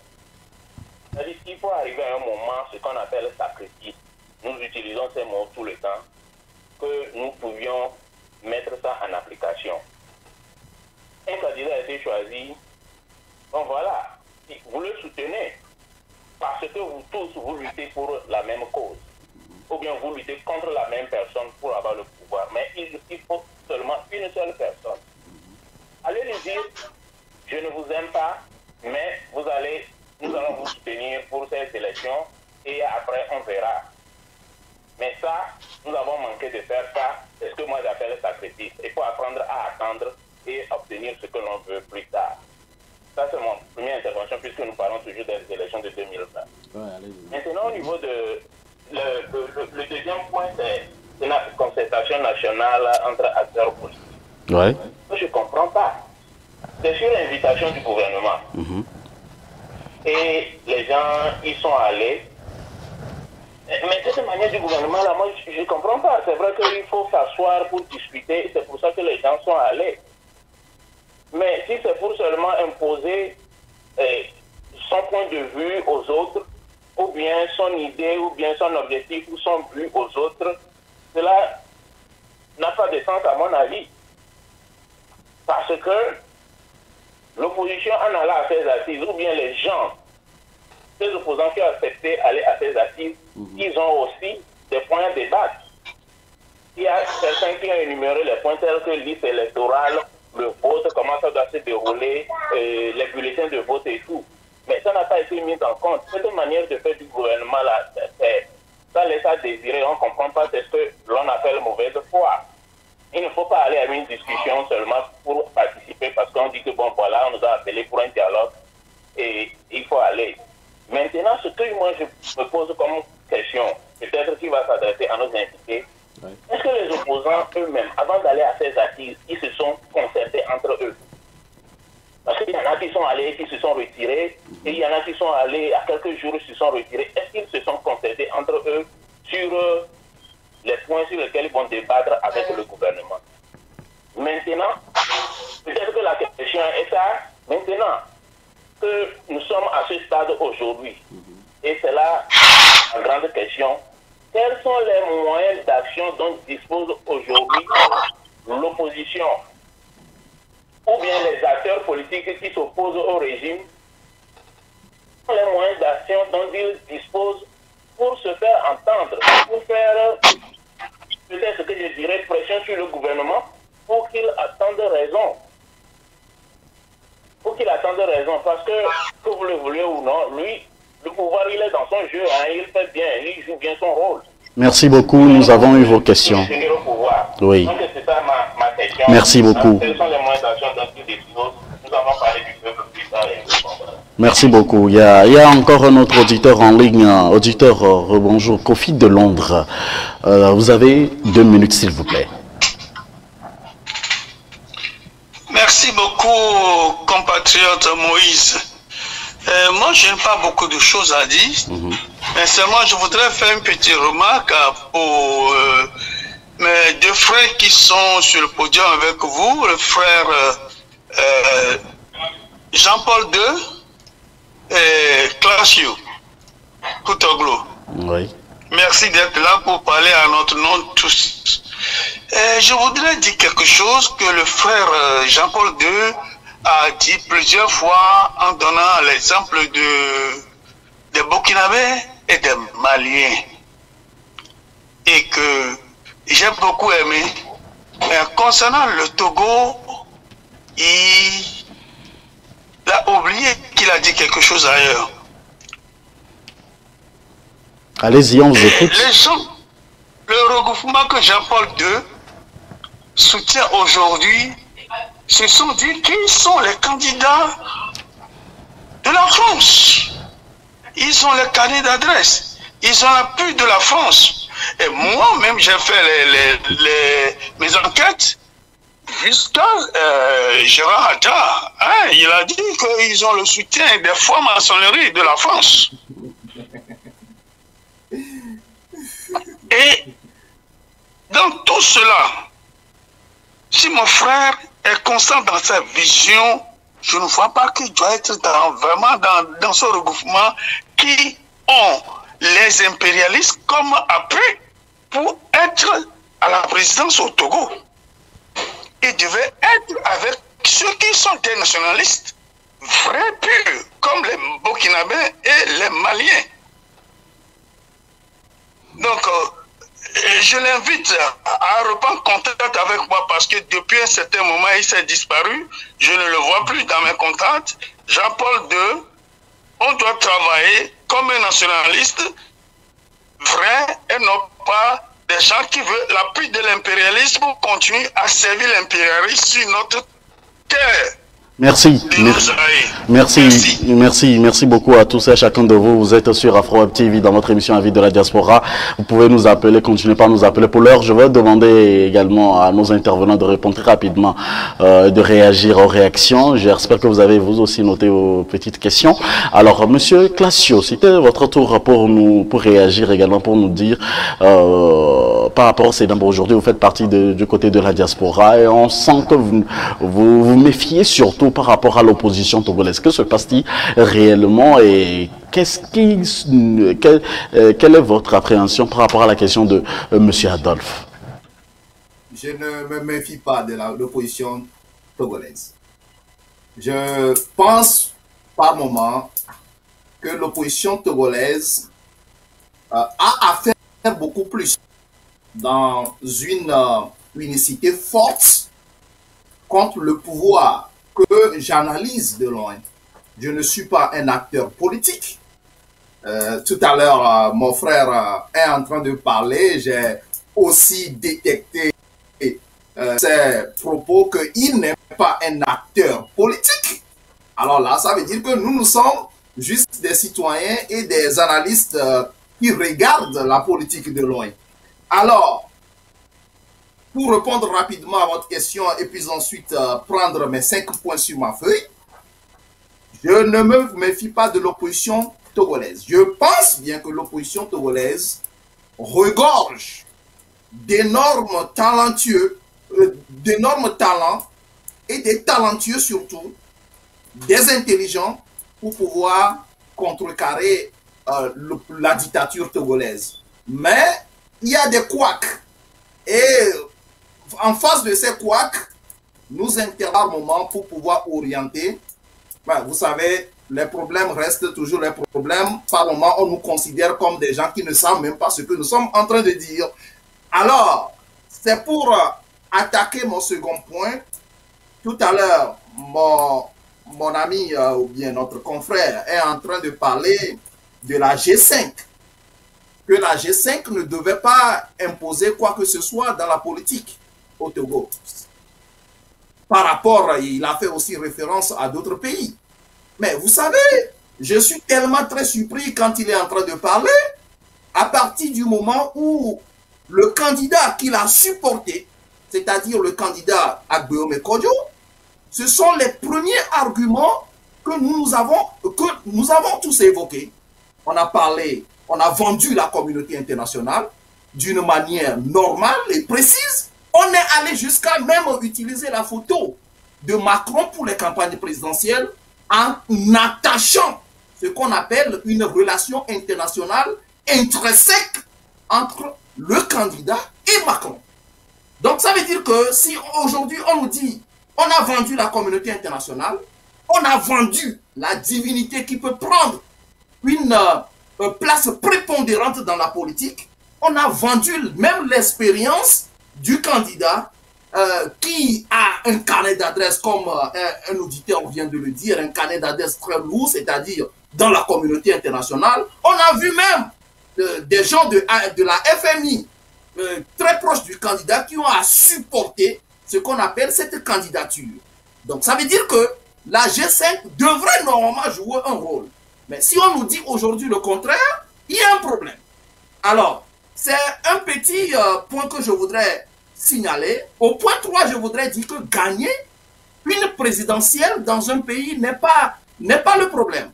C'est-à-dire qu'il faut arriver à un moment, ce qu'on appelle sacrifice. Nous utilisons ces mots tout le temps, que nous pouvions mettre ça en application. Un candidat a été choisi, bon voilà, vous le soutenez, parce que vous tous, vous luttez pour la même cause. Ou bien vous luttez contre la même personne pour avoir le pouvoir. Mais il faut seulement une seule personne. Allez lui dire, je ne vous aime pas, mais nous allons vous soutenir pour cette élection et après on verra. Mais ça, nous avons manqué de faire ça. C'est ce que moi j'appelle sacrifice. Il faut apprendre à attendre et obtenir ce que l'on veut plus tard. Ça, c'est mon première intervention puisque nous parlons toujours des élections de 2020. Maintenant, au niveau de... Le deuxième point, c'est la concertation nationale entre acteurs politiques. Ouais. Je ne comprends pas. C'est sur l'invitation du gouvernement. Et les gens y sont allés. Mais cette manière du gouvernement, là, moi, je ne comprends pas. C'est vrai qu'il faut s'asseoir pour discuter. C'est pour ça que les gens sont allés. Mais si c'est pour seulement imposer son point de vue aux autres, ou bien son idée, ou bien son objectif, ou son but aux autres, cela n'a pas de sens à mon avis. Parce que l'opposition en allant à ces assises, ou bien les gens, ces opposants qui ont accepté d'aller à ces assises, ils ont aussi des points à débattre. Il y a certains qui ont énuméré les points tels que liste électorale, le vote, comment ça doit se dérouler, les bulletins de vote et tout. Mais ça n'a pas été mis en compte. Cette manière de faire du gouvernement, là, ça laisse à désirer. On ne comprend pas ce que l'on appelle mauvaise foi. Il ne faut pas aller à une discussion seulement pour participer parce qu'on dit que bon, voilà, on nous a appelé pour un dialogue et il faut aller. Maintenant, ce que moi je me pose comme question, peut-être qui va s'adresser à nos invités, est-ce que les opposants eux-mêmes, avant d'aller à ces assises, ils se sont concertés entre eux? Parce qu'il y en a qui sont allés et qui se sont retirés, et il y en a qui sont allés à quelques jours et se sont retirés. Est-ce qu'ils se sont concertés entre eux sur les points sur lesquels ils vont débattre avec le gouvernement? Maintenant, peut-être que la question est ça, maintenant que nous sommes à ce stade aujourd'hui, et c'est là la grande question, quels sont les moyens d'action dont dispose aujourd'hui l'opposition ou bien les acteurs politiques qui s'opposent au régime, les moyens d'action dont ils disposent pour se faire entendre, pour faire peut-être ce que je dirais pression sur le gouvernement pour qu'il attende raison. Pour qu'il attende raison, parce que vous le voulez ou non, lui, le pouvoir, il est dans son jeu, hein, il fait bien, il joue bien son rôle. Merci beaucoup, nous avons eu vos questions. Oui. Donc c'est ça ma question. Merci beaucoup. Quels sont les moyens d'action dont il dispose? Nous avons parlé du peuple plus tard. Merci beaucoup. Il y a encore un autre auditeur en ligne. Auditeur, bonjour, Kofi de Londres. Vous avez 2 minutes, s'il vous plaît. Merci beaucoup, compatriote Moïse. Moi, je n'ai pas beaucoup de choses à dire. Mais seulement, je voudrais faire une petite remarque pour mes 2 frères qui sont sur le podium avec vous, le frère Jean-Paul II et Classiou Koutoglo. Oui. Merci d'être là pour parler à notre nom tous. Je voudrais dire quelque chose que le frère Jean-Paul II a dit plusieurs fois en donnant l'exemple des Burkinabés et des Maliens. Et que j'ai beaucoup aimé. Mais concernant le Togo, il a oublié qu'il a dit quelque chose ailleurs. Allez-y, on vous écoute. Les gens, le regroupement que Jean-Paul II soutient aujourd'hui, se sont dit qu'ils sont les candidats de la France. Ils ont les carnets d'adresse. Ils ont l'appui de la France. Et moi-même, j'ai fait mes enquêtes jusqu'à Gérard Attard. Hein, il a dit qu'ils ont le soutien des francs-maçonneries de la France. Et dans tout cela, si mon frère est constant dans sa vision, je ne vois pas qu'il doit être vraiment dans ce regroupement qui ont les impérialistes comme appui pour être à la présidence au Togo. Il devait être avec ceux qui sont des nationalistes vrais purs, comme les Burkinabés et les Maliens. Donc, je l'invite à reprendre contact avec moi parce que depuis un certain moment, il s'est disparu. Je ne le vois plus dans mes contacts. Jean-Paul II, on doit travailler comme un nationaliste vrai et non pas des gens qui veulent l'appui de l'impérialisme pour continuer à servir l'impérialisme sur notre terre. Merci. Merci beaucoup à tous et à chacun de vous. Vous êtes sur Afro Web TV dans votre émission Avis de la Diaspora. Vous pouvez nous appeler, continuez par nous appeler. Pour l'heure, je vais demander également à nos intervenants de répondre très rapidement, de réagir aux réactions. J'espère que vous avez vous aussi noté vos petites questions. Alors, Monsieur Classio, c'était votre tour pour réagir également, pour nous dire par rapport à ces nombres. Aujourd'hui, vous faites partie du côté de la diaspora et on sent que vous méfiez surtout par rapport à l'opposition togolaise. Que se passe-t-il réellement et quelle est votre appréhension par rapport à la question de M. Adolphe? Je ne me méfie pas de l'opposition togolaise. Je pense par moment que l'opposition togolaise a à faire beaucoup plus dans une unicité forte contre le pouvoir que j'analyse de loin. Je ne suis pas un acteur politique. Tout à l'heure, mon frère est en train de parler. J'ai aussi détecté ses propos qu'il n'est pas un acteur politique. Alors là, ça veut dire que nous sommes juste des citoyens et des analystes qui regardent la politique de loin. Alors, pour répondre rapidement à votre question et puis ensuite prendre mes 5 points sur ma feuille, je ne me méfie pas de l'opposition togolaise. Je pense bien que l'opposition togolaise regorge d'énormes talents et des talentueux surtout, des intelligents pour pouvoir contrecarrer la dictature togolaise. Mais il y a des couacs. Et en face de ces couacs, nous intervenons un moment pour pouvoir orienter. Vous savez, les problèmes restent toujours les problèmes. Par moment, on nous considère comme des gens qui ne savent même pas ce que nous sommes en train de dire. Alors, c'est pour attaquer mon second point. Tout à l'heure, mon ami ou bien notre confrère est en train de parler de la G5. Que la G5 ne devait pas imposer quoi que ce soit dans la politique au Togo. Par rapport, il a fait aussi référence à d'autres pays. Mais vous savez, je suis tellement très surpris quand il est en train de parler, à partir du moment où le candidat qu'il a supporté, c'est-à-dire le candidat Agbeome Kodjo, ce sont les premiers arguments que nous avons tous évoqués. On a parlé, on a vendu la communauté internationale d'une manière normale et précise. On est allé jusqu'à même utiliser la photo de Macron pour les campagnes présidentielles en attachant ce qu'on appelle une relation internationale intrinsèque entre le candidat et Macron. Donc ça veut dire que si aujourd'hui on nous dit on a vendu la communauté internationale, on a vendu la divinité qui peut prendre une place prépondérante dans la politique, on a vendu même l'expérience du candidat qui a un carnet d'adresse, comme un auditeur vient de le dire, un carnet d'adresse très lourd, c'est-à-dire dans la communauté internationale. On a vu même des gens de la FMI très proches du candidat qui ont à supporter ce qu'on appelle cette candidature. Donc ça veut dire que la G5 devrait normalement jouer un rôle. Mais si on nous dit aujourd'hui le contraire, il y a un problème. Alors, c'est un petit point que je voudrais signaler. Au point 3, je voudrais dire que gagner une présidentielle dans un pays n'est pas le problème.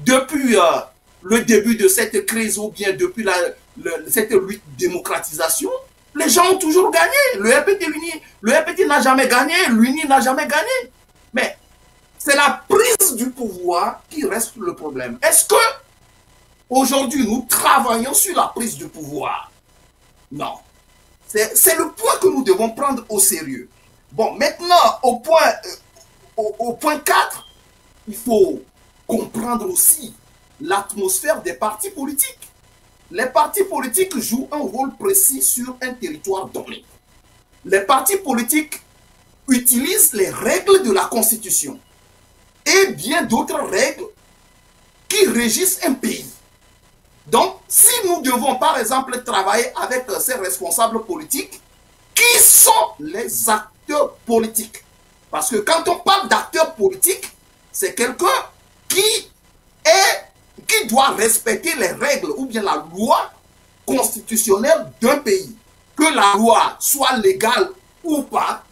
Depuis le début de cette crise ou bien depuis cette lutte de démocratisation, les gens ont toujours gagné. Le RPT n'a jamais gagné, l'UNI n'a jamais gagné. Mais c'est la prise du pouvoir qui reste le problème. Est-ce que aujourd'hui nous travaillons sur la prise du pouvoir? Non. C'est le point que nous devons prendre au sérieux. Bon, maintenant, au point 4, il faut comprendre aussi l'atmosphère des partis politiques. Les partis politiques jouent un rôle précis sur un territoire donné. Les partis politiques utilisent les règles de la Constitution et bien d'autres règles qui régissent un pays. Donc, si nous devons, par exemple, travailler avec ces responsables politiques, qui sont les acteurs politiques? Parce que quand on parle d'acteurs politiques, c'est quelqu'un qui doit respecter les règles ou bien la loi constitutionnelle d'un pays. Que la loi soit légale ou pas,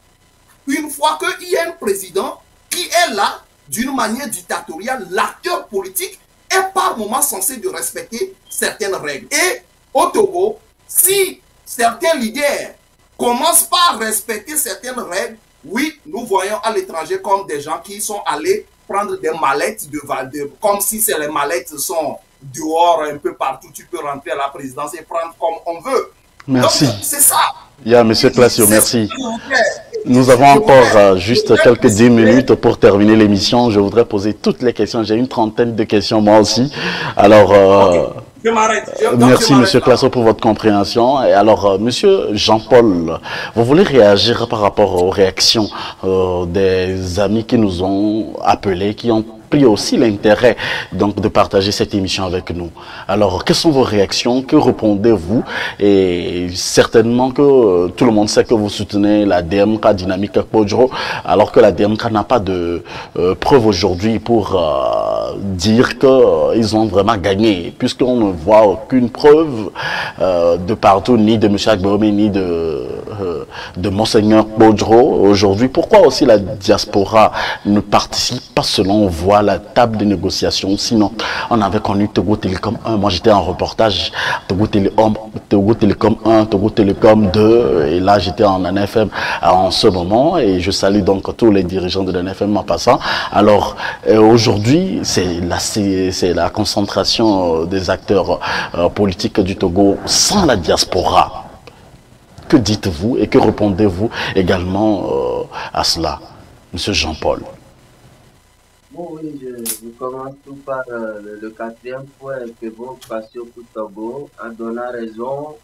une fois qu'il y a un président qui est là d'une manière dictatoriale, l'acteur politique est par moment censé de respecter certaines règles. Et au Togo, si certains leaders commencent par respecter certaines règles, oui, nous voyons à l'étranger comme des gens qui sont allés prendre des mallettes comme si les mallettes sont dehors un peu partout, tu peux rentrer à la présidence et prendre comme on veut. Merci. C'est ça. Monsieur Classio, merci. Nous avons encore juste quelques 10 minutes pour terminer l'émission. Je voudrais poser toutes les questions. J'ai une trentaine de questions moi aussi. Alors, je m'arrête. Merci Monsieur Classio pour votre compréhension. Et alors, Monsieur Jean-Paul, vous voulez réagir par rapport aux réactions des amis qui nous ont appelés, qui ont pris aussi l'intérêt donc de partager cette émission avec nous. Alors, quelles sont vos réactions? Que répondez-vous? Et certainement que tout le monde sait que vous soutenez la DMK Dynamique Kpodjo, alors que la DMK n'a pas de preuve aujourd'hui pour dire qu'ils ont vraiment gagné, puisqu'on ne voit aucune preuve de partout, ni de M. Agbeome, ni de Monseigneur Kpodjo aujourd'hui. Pourquoi aussi la diaspora ne participe pas selon vous à la table de négociation? Sinon, on avait connu Togo Télécom 1, moi j'étais en reportage, Togo Télécom 1, Togo Télécom 2, et là j'étais en NFM en ce moment, et je salue donc tous les dirigeants de l'NFM en passant. Alors aujourd'hui, c'est la concentration des acteurs politiques du Togo sans la diaspora. Que dites-vous et que répondez-vous également à cela, Monsieur Jean-Paul? Bon, oui, je commence tout par le quatrième point que vous passez au Togo en donnant raison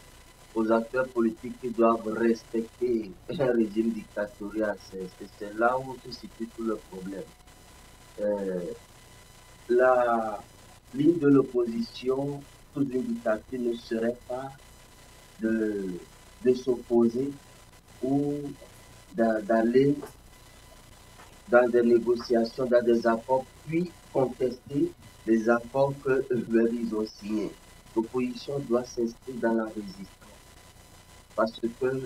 aux acteurs politiques qui doivent respecter un régime dictatorial. C'est là où se situe tout le problème. La ligne de l'opposition sous une dictature ne serait pas de s'opposer ou d'aller dans des négociations, dans des accords, puis contester les accords que ils ont signés. L'opposition doit s'inscrire dans la résistance. Parce que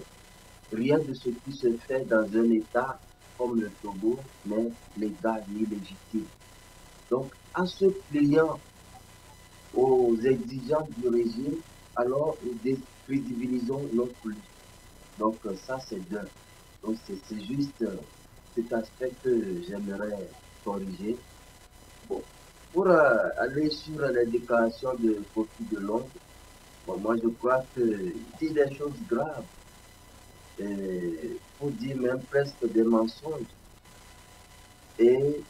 rien de ce qui se fait dans un État comme le Togo n'est légal ni légitime. Donc, en se pliant aux exigences du régime, alors nous décrédibilisons notre lutte. Donc, ça, c'est bien. Donc, c'est juste cet aspect que j'aimerais corriger. Bon, pour aller sur les déclarations de Kofi Delongue, bon, moi je crois que c'est des choses graves, pour dire même presque des mensonges. Et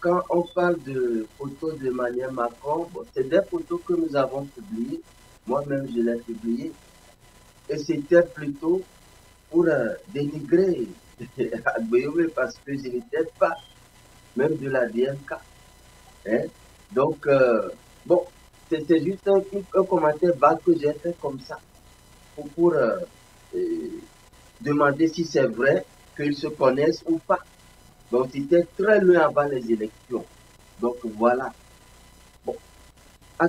quand on parle de photos de Emmanuel Macron, bon, c'est des photos que nous avons publiées, moi-même je l'ai publié, et c'était plutôt pour dénigrer Agbeome parce que je n'étais pas même de la DMK. Hein? Donc, bon, c'était juste un commentaire bas que j'ai fait comme ça pour demander si c'est vrai qu'ils se connaissent ou pas. Donc, c'était très loin avant les élections. Donc, voilà. Bon. M.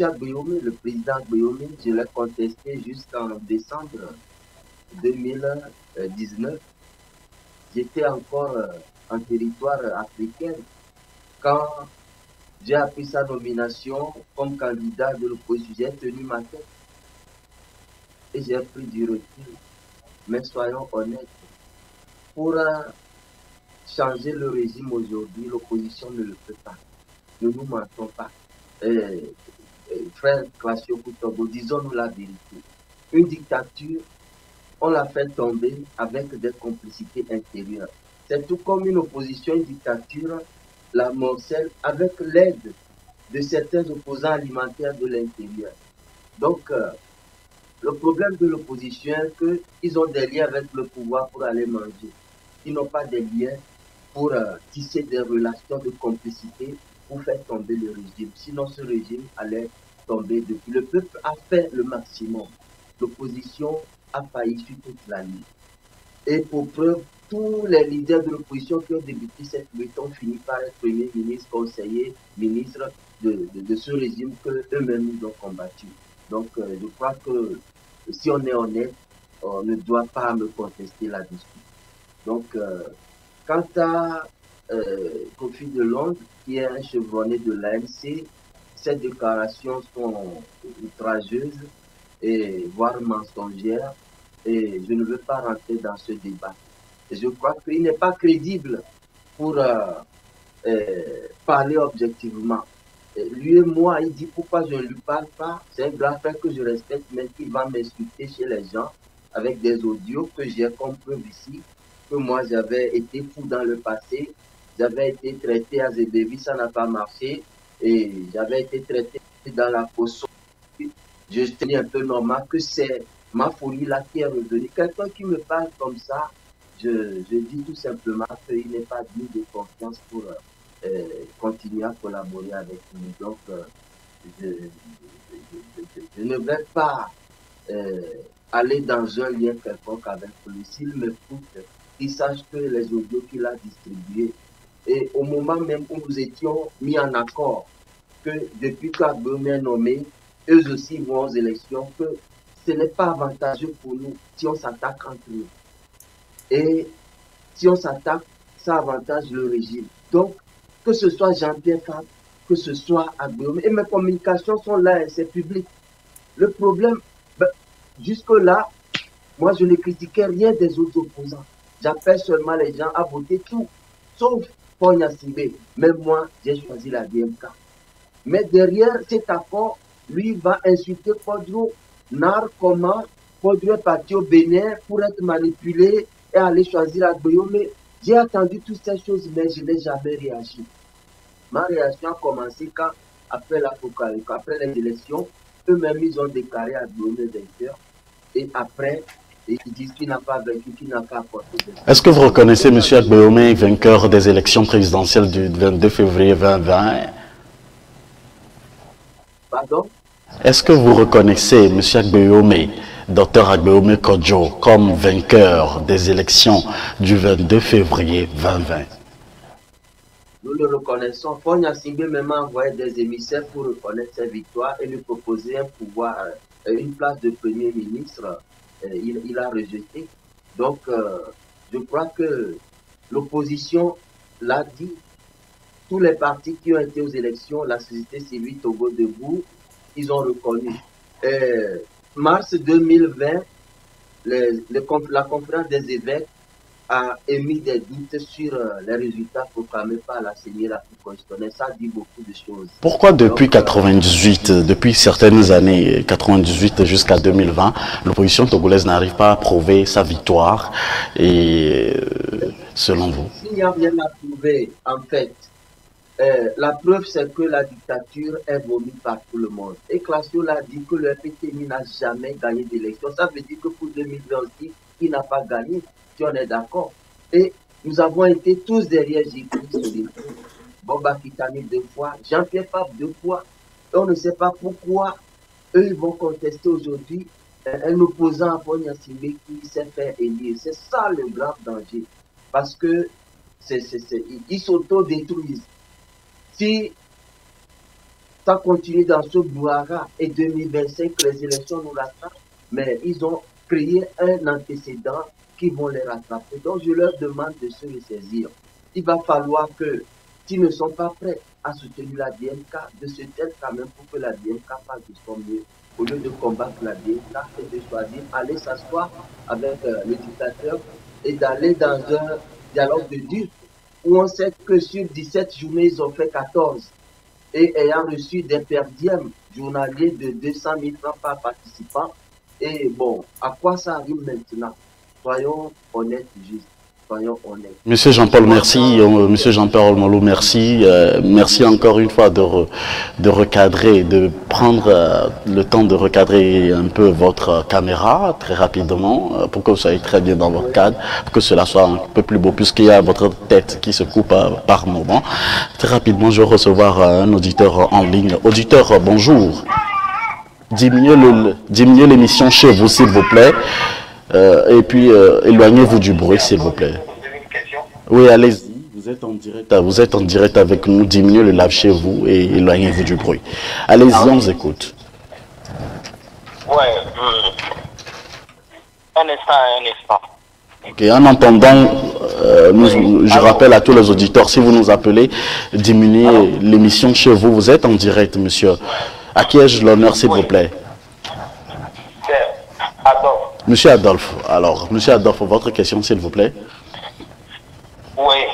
Agbeyome, le président Agbeyome, je l'ai contesté jusqu'en décembre 2019. J'étais encore en territoire africain quand j'ai appris sa nomination comme candidat de l'opposition. J'ai tenu ma tête et j'ai pris du recul. Mais soyons honnêtes, pour changer le régime aujourd'hui, l'opposition ne le peut pas. Ne nous mentons pas. Frère Classio Koutobo, disons-nous la vérité. Une dictature, on l'a fait tomber avec des complicités intérieures. C'est tout comme une opposition, une dictature, la morcelle, avec l'aide de certains opposants alimentaires de l'intérieur. Donc, le problème de l'opposition est qu'ils ont des liens avec le pouvoir pour aller manger. Ils n'ont pas des liens pour tisser des relations de complicité pour faire tomber le régime. Sinon, ce régime allait tomber depuis. Le peuple a fait le maximum. L'opposition a failli sur toute la ligne. Et pour preuve, tous les leaders de l'opposition qui ont débuté cette lutte ont fini par être premiers ministres, conseillers, ministres de ce régime qu'eux-mêmes nous ont combattu. Donc, je crois que si on est honnête, on ne doit pas me contester là-dessus. Donc, quant à Kofi Delonge, qui est un chevronné de l'ANC, ces déclarations sont outrageuses et voire mensongères, et je ne veux pas rentrer dans ce débat. Et je crois qu'il n'est pas crédible pour parler objectivement. Et lui et moi, il dit pourquoi je ne lui parle pas. C'est un grand frère que je respecte, mais qui va m'insulter chez les gens avec des audios que j'ai comme preuve ici, que moi j'avais été fou dans le passé, j'avais été traité à Zébevi, ça n'a pas marché, et j'avais été traité dans la poisson. Je tenais un peu normal que c'est ma folie là qui est revenue. Quelqu'un qui me parle comme ça, je dis tout simplement qu'il n'est pas digne de confiance pour continuer à collaborer avec nous. Donc, je ne vais pas aller dans un lien quelconque avec lui. S'il me fout, il sache que les audios qu'il a distribués, et au moment même où nous étions mis en accord, que depuis qu'Agbeyome est nommé, eux aussi vont aux élections, que ce n'est pas avantageux pour nous si on s'attaque entre nous. Et si on s'attaque, ça avantage le régime. Donc, que ce soit Jean-Pierre Fabre, que ce soit Agbeyome, et mes communications sont là, c'est public. Le problème, jusque-là, moi je ne critiquais rien des autres opposants. J'appelle seulement les gens à voter tout, sauf Paul Gnassingbé. Même moi, j'ai choisi la DMK. Mais derrière cet accord, lui va insulter Podro, Nar, comment Podro est parti au Bénin pour être manipulé et aller choisir Agbeyome. J'ai attendu toutes ces choses, mais je n'ai jamais réagi. Ma réaction a commencé quand, après l'apocalypse, après les élections, eux-mêmes, ils ont déclaré Agbeyome vainqueur. Et après, ils disent qu'il n'a pas vaincu, qu'il n'a pas apporté. Est-ce que vous reconnaissez M. Agbeyome vainqueur des élections présidentielles du 22 février 2020? Pardon? Est-ce que vous reconnaissez M. Agbeyome, Dr Agbeyome Kodjo, comme vainqueur des élections du 22 février 2020? Nous le reconnaissons. Paul Gnassingbé même a envoyé des émissaires pour reconnaître ses victoires et lui proposer un pouvoir, une place de Premier ministre. Il a rejeté. Donc, je crois que l'opposition l'a dit. Tous les partis qui ont été aux élections, la société civile Togo Debout, ils ont reconnu. Mars 2020, la conférence des évêques a émis des doutes sur les résultats proclamés par la Seigneur Afrique constitutionnelle. Ça dit beaucoup de choses. Pourquoi depuis 98, depuis certaines années, 98 jusqu'à 2020, l'opposition togolaise n'arrive pas à prouver sa victoire, et selon vous? Il n'y a rien à prouver, en fait. La preuve, c'est que la dictature est vomi par tout le monde. Et Classio l'a dit que le FPTMI n'a jamais gagné d'élection. Ça veut dire que pour 2020 aussi, il n'a pas gagné, si on est d'accord. Et nous avons été tous derrière J.P. Boba Kitani 2 fois, Jean-Pierre Fabre 2 fois. Et on ne sait pas pourquoi eux ils vont contester aujourd'hui un opposant à Paul Gnassingbé qui s'est fait élire. C'est ça le grave danger. Parce que ils s'auto-détruisent. Si ça continue dans ce brouhaha et 2025, les élections nous rattrapent, mais ils ont créé un antécédent qui vont les rattraper. Donc je leur demande de se ressaisir. Il va falloir que, s'ils ne sont pas prêts à soutenir la DMK, de se taire quand même pour que la DMK fasse de son mieux. Au lieu de combattre la DMK, et de choisir aller s'asseoir avec le dictateur et d'aller dans un dialogue de Dieu où on sait que sur 17 journées, ils ont fait 14. Et ayant reçu des perdièmes journaliers de 200 000 francs par participant. Et bon, à quoi ça arrive maintenant? Soyons honnêtes, juste. Soyons honnêtes. Monsieur Jean-Paul, merci. Monsieur Jean-Paul Molo, merci. Merci encore une fois de recadrer, de prendre le temps de recadrer un peu votre caméra très rapidement pour que vous soyez très bien dans votre cadre, pour que cela soit un peu plus beau, puisqu'il y a votre tête qui se coupe par moment. Très rapidement, je vais recevoir un auditeur en ligne. Auditeur, bonjour. Diminuez l'émission chez vous, s'il vous plaît. Et puis, éloignez-vous du bruit, s'il vous plaît. Oui, allez-y. Vous êtes en direct avec nous. Diminuez le live chez vous et éloignez-vous du bruit. Allez-y, on vous écoute. Ouais. Un instant. Ok, en attendant, je rappelle à tous les auditeurs, si vous nous appelez, diminuez l'émission chez vous. Vous êtes en direct, monsieur. À qui ai-je l'honneur, s'il vous plaît? Adolphe. Monsieur Adolphe, alors, monsieur Adolphe, votre question, s'il vous plaît. Oui.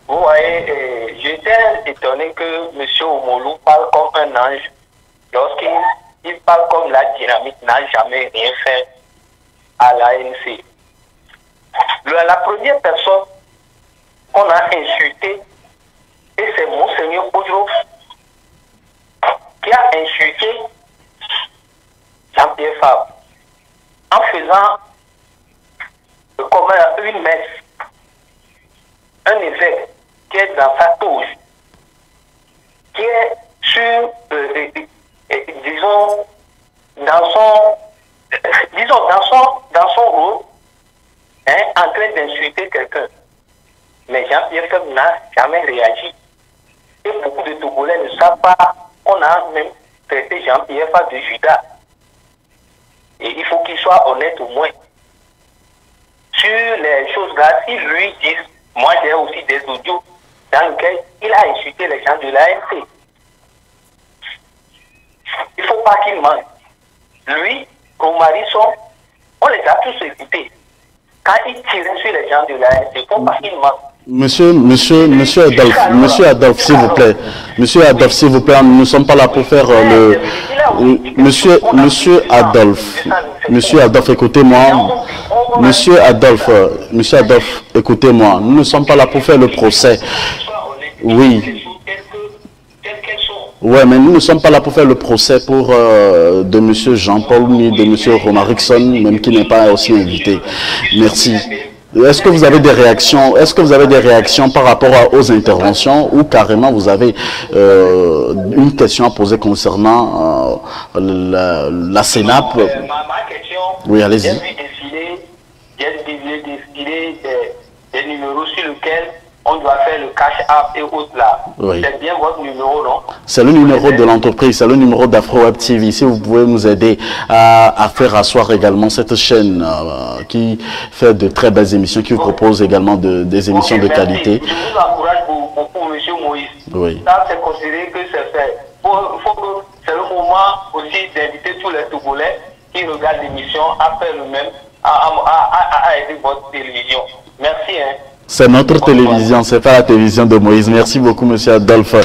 Vous voyez, j'étais étonné que monsieur Omolou parle comme un ange. Lorsqu'il parle comme la dynamique n'a jamais rien fait à l'ANC. La première personne qu'on a insultée, et c'est Monseigneur Oudro, qui a insulté Jean-Pierre Fabre en faisant comme une messe, un évêque qui est dans sa toge, qui est sur, disons, dans son rôle, en train d'insulter quelqu'un. Mais Jean-Pierre Fabre n'a jamais réagi. Et beaucoup de Togolais ne savent pas qu'on a même traité Jean-Pierre Fabre de Judas. Et il faut qu'il soit honnête au moins. Sur les choses là, si lui dit, moi j'ai aussi des audios dans lesquels il a insulté les gens de l'ANC. Il ne faut pas qu'il mente. Lui, Romarisson, on les a tous écoutés. Quand il tirait sur les gens de l'ANC, il ne faut pas qu'il mente. Monsieur Adolphe, s'il vous plaît. Monsieur Adolphe, s'il vous plaît, nous ne sommes pas là pour faire Monsieur Adolphe, écoutez-moi. Monsieur Adolphe, écoutez-moi. Nous ne sommes pas là pour faire le procès. Oui. Ouais, mais nous ne sommes pas là pour faire le procès de monsieur Jean-Paul ni de monsieur Romarickson, même qui n'est pas aussi invité. Merci. Est-ce que vous avez des réactions? Est-ce que vous avez des réactions par rapport aux interventions ou carrément vous avez une question à poser concernant la CENAP? Ma question, oui, allez-y. J'ai décidé des numéros sur lesquels on doit faire le cash app et autres là. Oui. C'est bien votre numéro, non? C'est le numéro de l'entreprise, c'est le numéro d'AfroWeb TV. Si vous pouvez nous aider à faire asseoir également cette chaîne qui fait de très belles émissions, qui vous propose également des émissions de qualité. Je vous encourage beaucoup, monsieur Moïse. Oui. Ça, c'est considéré que c'est fait. C'est le moment aussi d'inviter tous les Togolais qui regardent l'émission à faire le même, à aider votre télévision. Merci, hein. C'est notre télévision, c'est pas la télévision de Moïse. Merci beaucoup, monsieur Adolphe.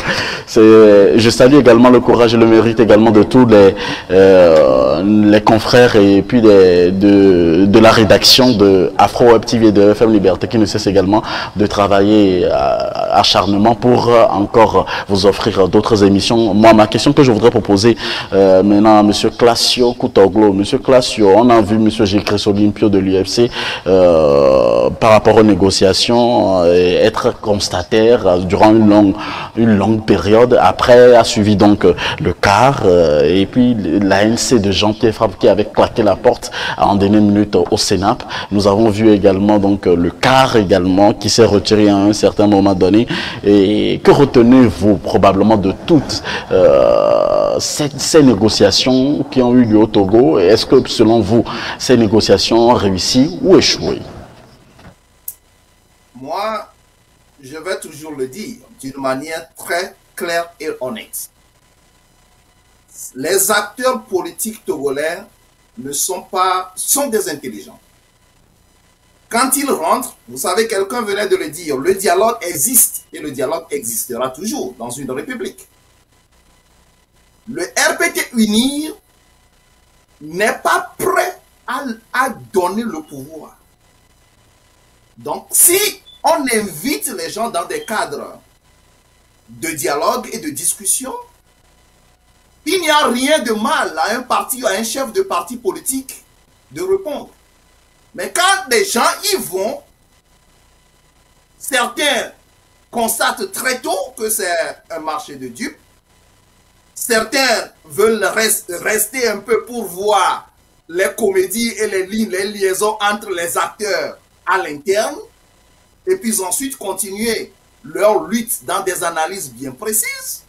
Je salue également le courage et le mérite également de tous les confrères et puis de la rédaction de AfroWeb TV et de FM Liberté qui ne cesse également de travailler acharnement pour encore vous offrir d'autres émissions. Moi, ma question que je voudrais proposer maintenant à monsieur Classio Koutoglo. Monsieur Classio, on a vu monsieur Gilles Chris Olympio de l'UFC par rapport aux négociations négociations, être constataire durant une longue période. Après a suivi donc le CAR et puis l'ANC de Jean-Pierre Frappe qui avait claqué la porte en dernière minute au Sénat. Nous avons vu également donc le CAR également qui s'est retiré à un certain moment donné. Et que retenez-vous probablement de toutes ces négociations qui ont eu lieu au Togo? Est-ce que selon vous, ces négociations ont réussi ou échoué? Moi, je vais toujours le dire d'une manière très claire et honnête. Les acteurs politiques togolais sont des intelligents. Quand ils rentrent, vous savez, quelqu'un venait de le dire, le dialogue existe et le dialogue existera toujours dans une république. Le RPT UNIR n'est pas prêt à donner le pouvoir. Donc, si on invite les gens dans des cadres de dialogue et de discussion, il n'y a rien de mal à un parti, à un chef de parti politique de répondre. Mais quand des gens y vont, certains constatent très tôt que c'est un marché de dupes. Certains veulent rester un peu pour voir les comédies et les liaisons entre les acteurs à l'interne. Et puis ensuite continuer leur lutte dans des analyses bien précises.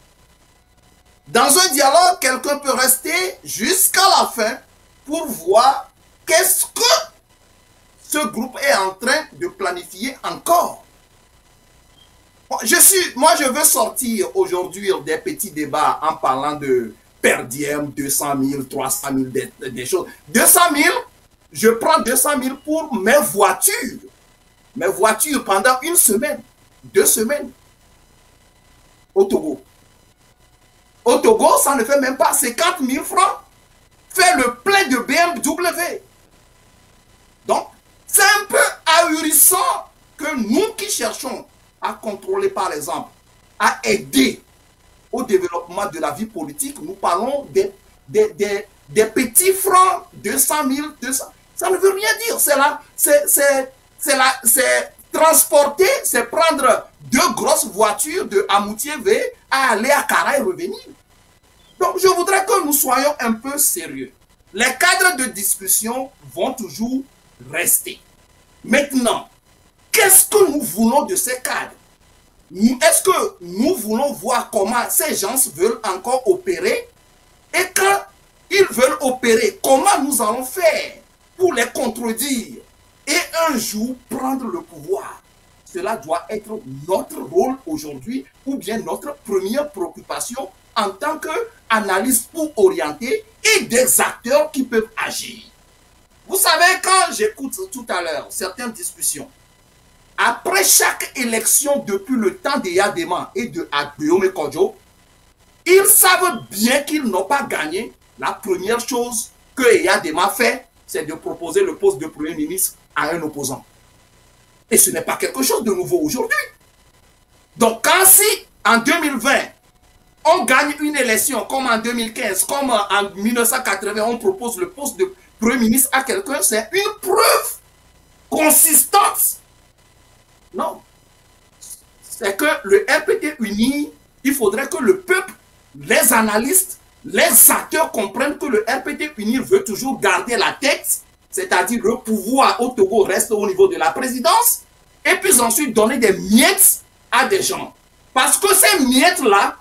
Dans un dialogue, quelqu'un peut rester jusqu'à la fin pour voir qu'est-ce que ce groupe est en train de planifier encore. Moi, je veux sortir aujourd'hui des petits débats en parlant de per diem, 200 000, 300 000, des choses. 200 000, je prends 200 000 pour mes voitures. Mes voitures pendant une semaine, 2 semaines au Togo. Au Togo, ça ne fait même pas 50 000 francs. Fait le plein de BMW. Donc, c'est un peu ahurissant que nous qui cherchons à contrôler, par exemple, à aider au développement de la vie politique, nous parlons des petits francs, 200 000, 200. Ça ne veut rien dire. C'est transporter, c'est prendre 2 grosses voitures de Amoutier-V à aller à Kara et revenir. Donc, je voudrais que nous soyons un peu sérieux. Les cadres de discussion vont toujours rester. Maintenant, qu'est-ce que nous voulons de ces cadres? Est-ce que nous voulons voir comment ces gens veulent encore opérer? Et quand ils veulent opérer, comment nous allons faire pour les contredire et un jour prendre le pouvoir? Cela doit être notre rôle aujourd'hui ou bien notre première préoccupation en tant qu'analyste pour orienter et des acteurs qui peuvent agir. Vous savez, quand j'écoute tout à l'heure certaines discussions, après chaque élection depuis le temps de Yadema et de Agbeome Kodjo, ils savent bien qu'ils n'ont pas gagné. La première chose que Yadema fait, c'est de proposer le poste de Premier ministre à un opposant. Et ce n'est pas quelque chose de nouveau aujourd'hui. Donc, quand si en 2020, on gagne une élection comme en 2015, comme en 1980, on propose le poste de Premier ministre à quelqu'un, c'est une preuve consistante. Non. C'est que le RPT uni, il faudrait que le peuple, les analystes, les acteurs comprennent que le RPT uni veut toujours garder la tête, c'est-à-dire le pouvoir au Togo reste au niveau de la présidence, et puis ensuite donner des miettes à des gens. Parce que ces miettes-là,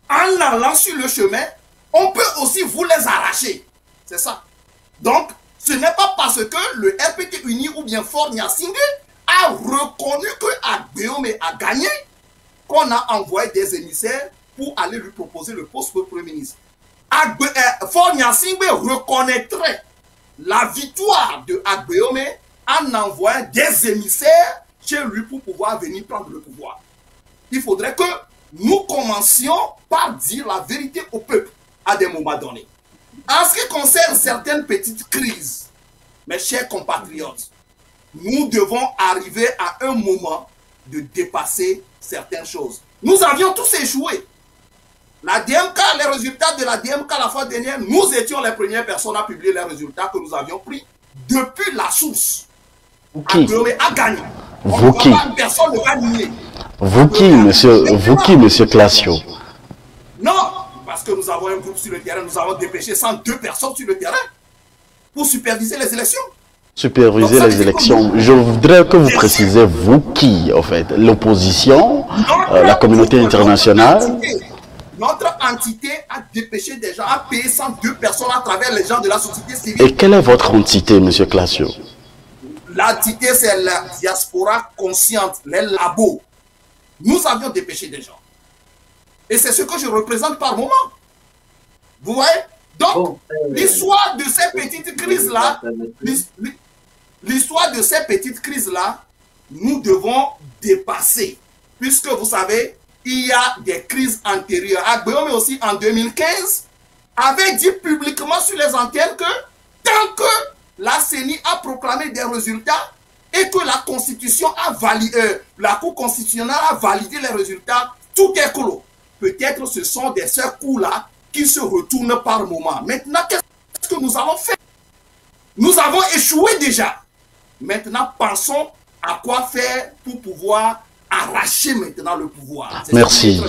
en allant sur le chemin, on peut aussi vous les arracher. C'est ça. Donc, ce n'est pas parce que le RPT uni ou bien Faure Gnassingbé a reconnu que Agbeome a gagné qu'on a envoyé des émissaires pour aller lui proposer le poste de Premier ministre. Faure Gnassingbé reconnaîtrait la victoire de Agbeome en envoyant des émissaires chez lui pour pouvoir venir prendre le pouvoir. Il faudrait que nous commencions par dire la vérité au peuple à des moments donnés. En ce qui concerne certaines petites crises, mes chers compatriotes, nous devons arriver à un moment de dépasser certaines choses. Nous avions tous échoué. La DMK, les résultats de la DMK la fois dernière, nous étions les premières personnes à publier les résultats que nous avions pris depuis la source. Okay. Agbeome a gagné. Vous qui? Personne ne va nier. Vous qui, monsieur Classio? Non, parce que nous avons un groupe sur le terrain, nous avons dépêché 102 personnes sur le terrain pour superviser les élections. Superviser les élections. Je voudrais que vous précisez vous qui, en fait, l'opposition, la communauté internationale. Notre entité a dépêché des gens, a payé 102 personnes à travers les gens de la société civile. Et quelle est votre entité, monsieur Classio? L'entité, c'est la diaspora consciente, les labos. Nous avions dépêché des gens. Et c'est ce que je représente par moment. Vous voyez? Donc, l'histoire de ces petites crises-là, l'histoire de ces petites crises-là, nous devons dépasser. Puisque vous savez, il y a des crises antérieures. Agbeome aussi, en 2015, avait dit publiquement sur les antennes que tant que la CENI a proclamé des résultats et que la Constitution a validé, la Cour constitutionnelle a validé les résultats, tout est clos. Peut-être ce sont des seuls coups-là qui se retournent par moment. Maintenant, qu'est-ce que nous avons fait? Nous avons échoué déjà. Maintenant, pensons à quoi faire pour pouvoir arracher maintenant le pouvoir. Merci.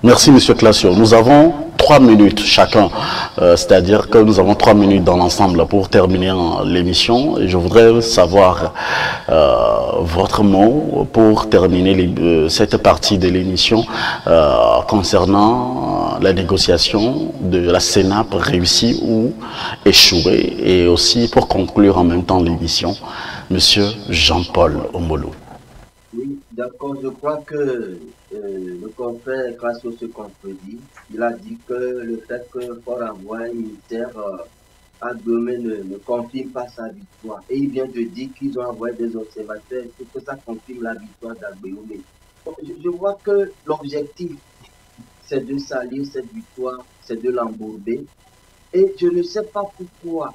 Merci, monsieur Classio. Nous avons 3 minutes chacun. C'est-à-dire que nous avons 3 minutes dans l'ensemble pour terminer l'émission. Et je voudrais savoir votre mot pour terminer cette partie de l'émission concernant la négociation de la CENAP réussie ou échouée. Et aussi pour conclure en même temps l'émission, monsieur Jean-Paul Omolo. Oui, d'accord. Je crois que le confrère Classio se contredit. Il a dit que le fait que Fort envoie un militaire Agbeome ne confirme pas sa victoire. Et il vient de dire qu'ils ont envoyé des observateurs et que ça confirme la victoire d'Agbeome. Je vois que l'objectif, c'est de salir cette victoire, c'est de l'embourber. Et je ne sais pas pourquoi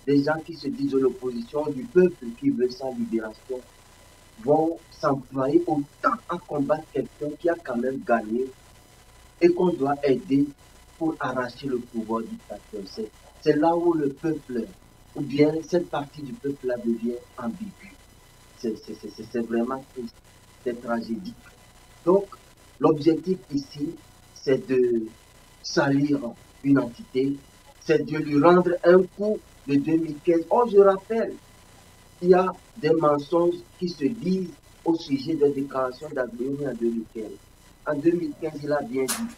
des gens qui se disent de l'opposition du peuple qui veut sa libération vont s'employer autant à combattre quelqu'un qui a quand même gagné et qu'on doit aider pour arracher le pouvoir dictateur. C'est là où le peuple, ou bien cette partie du peuple-là devient ambiguë. C'est vraiment triste, c'est tragédique. Donc, l'objectif ici, c'est de salir une entité, c'est de lui rendre un coup de 2015. Oh, je rappelle, il y a des mensonges qui se disent au sujet des déclarations d'Agbeome en 2015. En 2015, il a bien dit,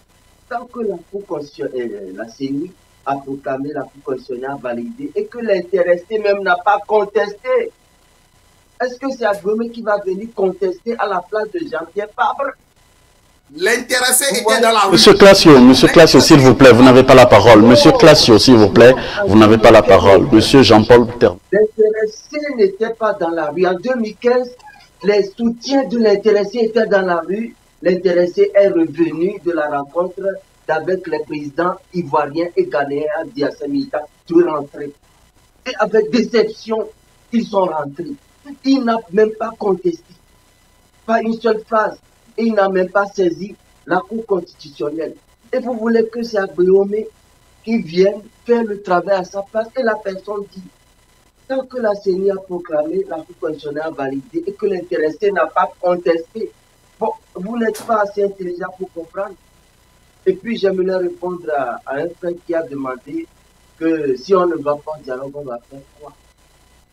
tant que la CENI a proclamé, la Cour constitutionnelle a validé et que l'intéressé même n'a pas contesté, est-ce que c'est Agbeome qui va venir contester à la place de Jean-Pierre Fabre? L'intéressé était dans la rue. Monsieur Classio, s'il vous plaît, vous n'avez pas la parole. Monsieur Classio, s'il vous plaît, vous n'avez pas la parole. Monsieur Jean-Paul Terme. L'intéressé n'était pas dans la rue. En 2015, les soutiens de l'intéressé étaient dans la rue. L'intéressé est revenu de la rencontre avec les présidents ivoiriens et ghanéens à Diassé Milita de rentrer. Et avec déception, ils sont rentrés. Il n'a même pas contesté. Pas une seule phrase. Et il n'a même pas saisi la Cour constitutionnelle. Et vous voulez que c'est Agbeome qui vienne faire le travail à sa place. Et la personne dit, tant que la CENI a proclamé, la Cour constitutionnelle a validé et que l'intéressé n'a pas contesté. Bon, vous n'êtes pas assez intelligent pour comprendre. Et puis j'aimerais répondre à un frère qui a demandé que si on ne va pas au dialogue, on va faire quoi?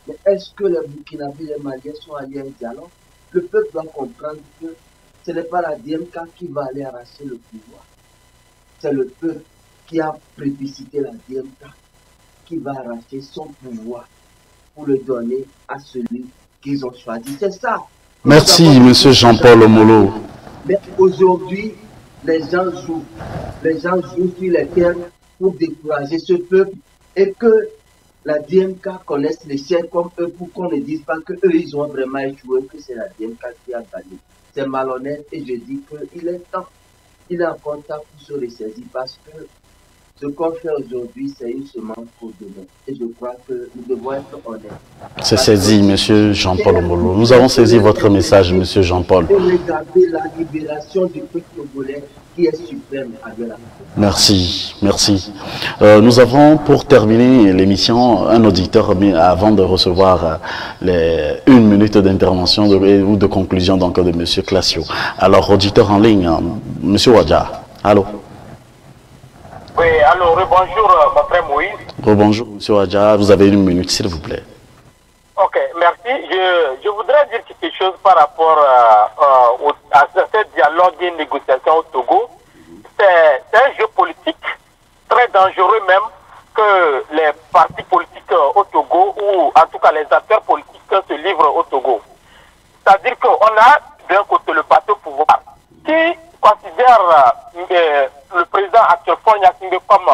Mais est-ce que les Burkinabés et les Maliens sont alliés à un dialogue? Le peuple doit comprendre que ce n'est pas la DMK qui va aller arracher le pouvoir. C'est le peuple qui a plébiscité la DMK qui va arracher son pouvoir pour le donner à celui qu'ils ont choisi. C'est ça. Merci, monsieur Jean-Paul Omolo. Mais aujourd'hui, les gens jouent. Les gens jouent sur les terres pour décourager ce peuple et que la DMK connaisse les siens comme eux pour qu'on ne dise pas qu'eux, ils ont vraiment échoué, que c'est la DMK qui a gagné. C'est malhonnête et je dis qu'il est temps. Il est encore temps pour se ressaisir parce que Ce qu'on fait aujourd'hui, c'est une semence pour demain. Et je crois que nous devons être honnêtes. C'est saisi, monsieur Jean-Paul Ombolo. Nous avons saisi votre message, monsieur Jean-Paul. Et regarder la libération du peuple togolais qui est suprême à Dieu. Merci, merci. Nous avons pour terminer l'émission un auditeur, mais avant de recevoir les 1 minute d'intervention ou de conclusion donc de monsieur Classio. Alors, auditeur en ligne, monsieur Wadja, allô? Oui, alors, bonjour, mon frère Moïse. Bonjour, monsieur Wadja, vous avez 1 minute, s'il vous plaît. Ok, merci. Je voudrais dire quelque chose par rapport à ce dialogue et négociation au Togo. C'est un jeu politique très dangereux même que les partis politiques au Togo, ou en tout cas les acteurs politiques se livrent au Togo. C'est-à-dire qu'on a d'un côté le parti au pouvoir qui considère le président actuel Faure Gnassingbé comme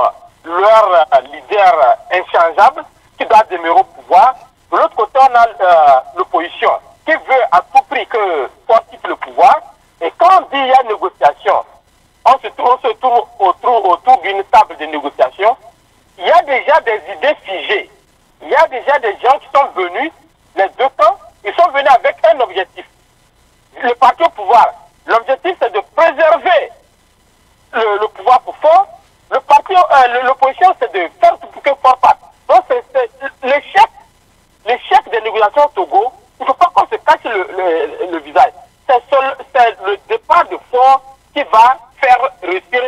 leur leader inchangeable qui doit demeurer au pouvoir. De l'autre côté, on a l'opposition qui veut à tout prix que Faure quitte le pouvoir. Et quand on dit qu'il y a négociation, on se trouve autour d'une table de négociation. Il y a déjà des idées figées. Il y a déjà des gens qui sont venus, les deux camps, ils sont venus avec un objectif. Le parti au pouvoir, l'objectif c'est de préserver le pouvoir pour Faure. L'opposition c'est de faire tout pour que Faure parte. Donc c'est l'échec des négociations au Togo. Il ne faut pas qu'on se cache le visage. C'est le départ de Faure qui va faire réussir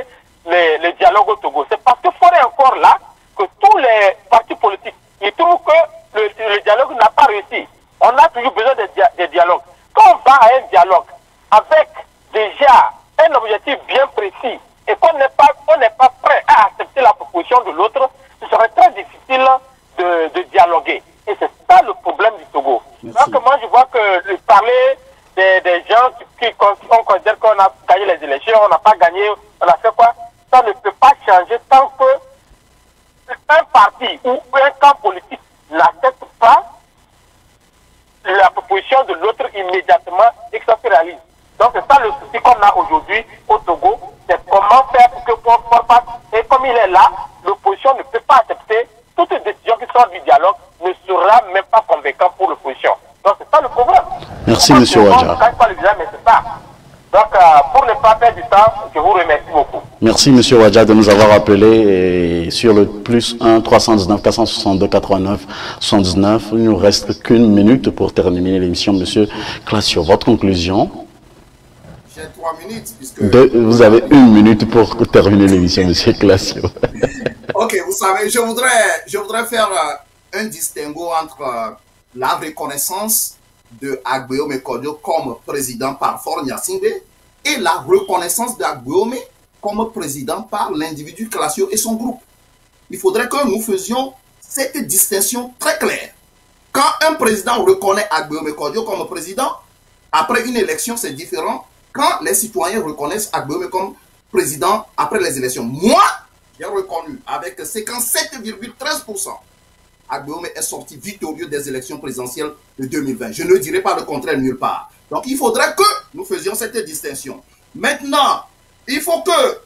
les dialogues au Togo. C'est parce que Faure est encore là que tous les partis politiques, ils trouvent que le dialogue n'a pas réussi. On a toujours besoin de dialogue. Quand on va à un dialogue avec déjà un objectif bien précis et qu'on n'est pas prêt à accepter la proposition de l'autre, ce serait très difficile de dialoguer. Et c'est ça le problème du Togo. Merci. Donc moi je vois que parler des gens qui considèrent qu'on a gagné les élections, on n'a pas gagné, on a fait quoi? Ça ne peut pas changer tant que un parti ou un camp politique n'accepte pas la proposition de l'autre immédiatement et que ça se réalise. Donc c'est ça le souci qu'on a aujourd'hui au Togo, c'est comment faire pour que Faure parte. Et comme il est là, l'opposition ne peut pas accepter toute décision qui sort du dialogue, ne sera même pas convaincante pour l'opposition. Donc c'est ça le problème. Merci, monsieur Wadja. Donc, pour ne pas perdre du temps, je vous remercie beaucoup. Merci, monsieur Wadja, de nous avoir appelé et sur le +1 319 462 89 79. Il ne nous reste qu'1 minute pour terminer l'émission, monsieur Classio. Votre conclusion? J'ai 3 minutes. Puisque... Vous avez 1 minute pour terminer l'émission, monsieur Classio. Ok, vous savez, je voudrais faire un distinguo entre la reconnaissance de Agbeome Kodjo comme président par Faure Gnassingbé et la reconnaissance d'Agbeome comme président par l'individu Classio et son groupe. Il faudrait que nous faisions cette distinction très claire. Quand un président reconnaît Agbeome Kodjo comme président, après une élection, c'est différent. Quand les citoyens reconnaissent Agbeome comme président après les élections. Moi, j'ai reconnu avec 57,13%. Agbeome est sorti victorieux des élections présidentielles de 2020. Je ne dirai pas le contraire nulle part. Donc, il faudrait que nous faisions cette distinction. Maintenant, il faut que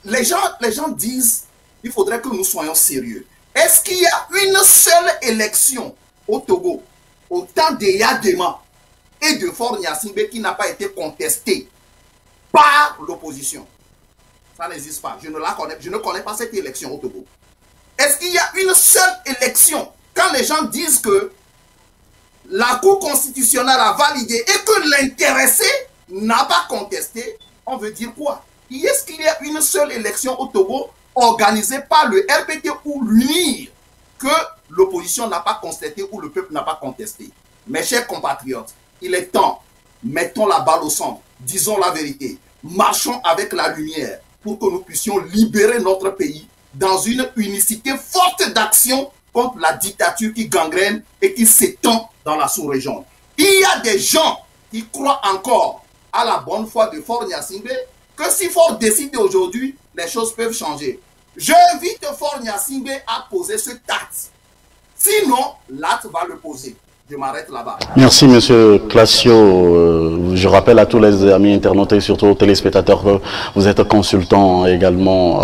les gens disent, il faudrait que nous soyons sérieux. Est-ce qu'il y a une seule élection au Togo, au temps d'Eya Dema et de Faure Gnassingbé qui n'a pas été contestée par l'opposition? Ça n'existe pas. Je ne connais pas cette élection au Togo. Est-ce qu'il y a une seule élection quand les gens disent que la Cour constitutionnelle a validé et que l'intéressé n'a pas contesté? On veut dire quoi? Est-ce qu'il y a une seule élection au Togo organisée par le RPT ou l'UNIR que l'opposition n'a pas contesté ou le peuple n'a pas contesté? Mes chers compatriotes, il est temps, mettons la balle au centre, disons la vérité, marchons avec la lumière pour que nous puissions libérer notre pays dans une unicité forte d'action contre la dictature qui gangrène et qui s'étend dans la sous-région. Il y a des gens qui croient encore à la bonne foi de Faure Gnassingbé que si Faure décide aujourd'hui, les choses peuvent changer. J'invite Faure Gnassingbé à poser ce acte. Sinon, l'acte va le poser. Je m'arrête là-bas. Merci, monsieur Classio. Je rappelle à tous les amis internautes et surtout aux téléspectateurs que vous êtes consultant également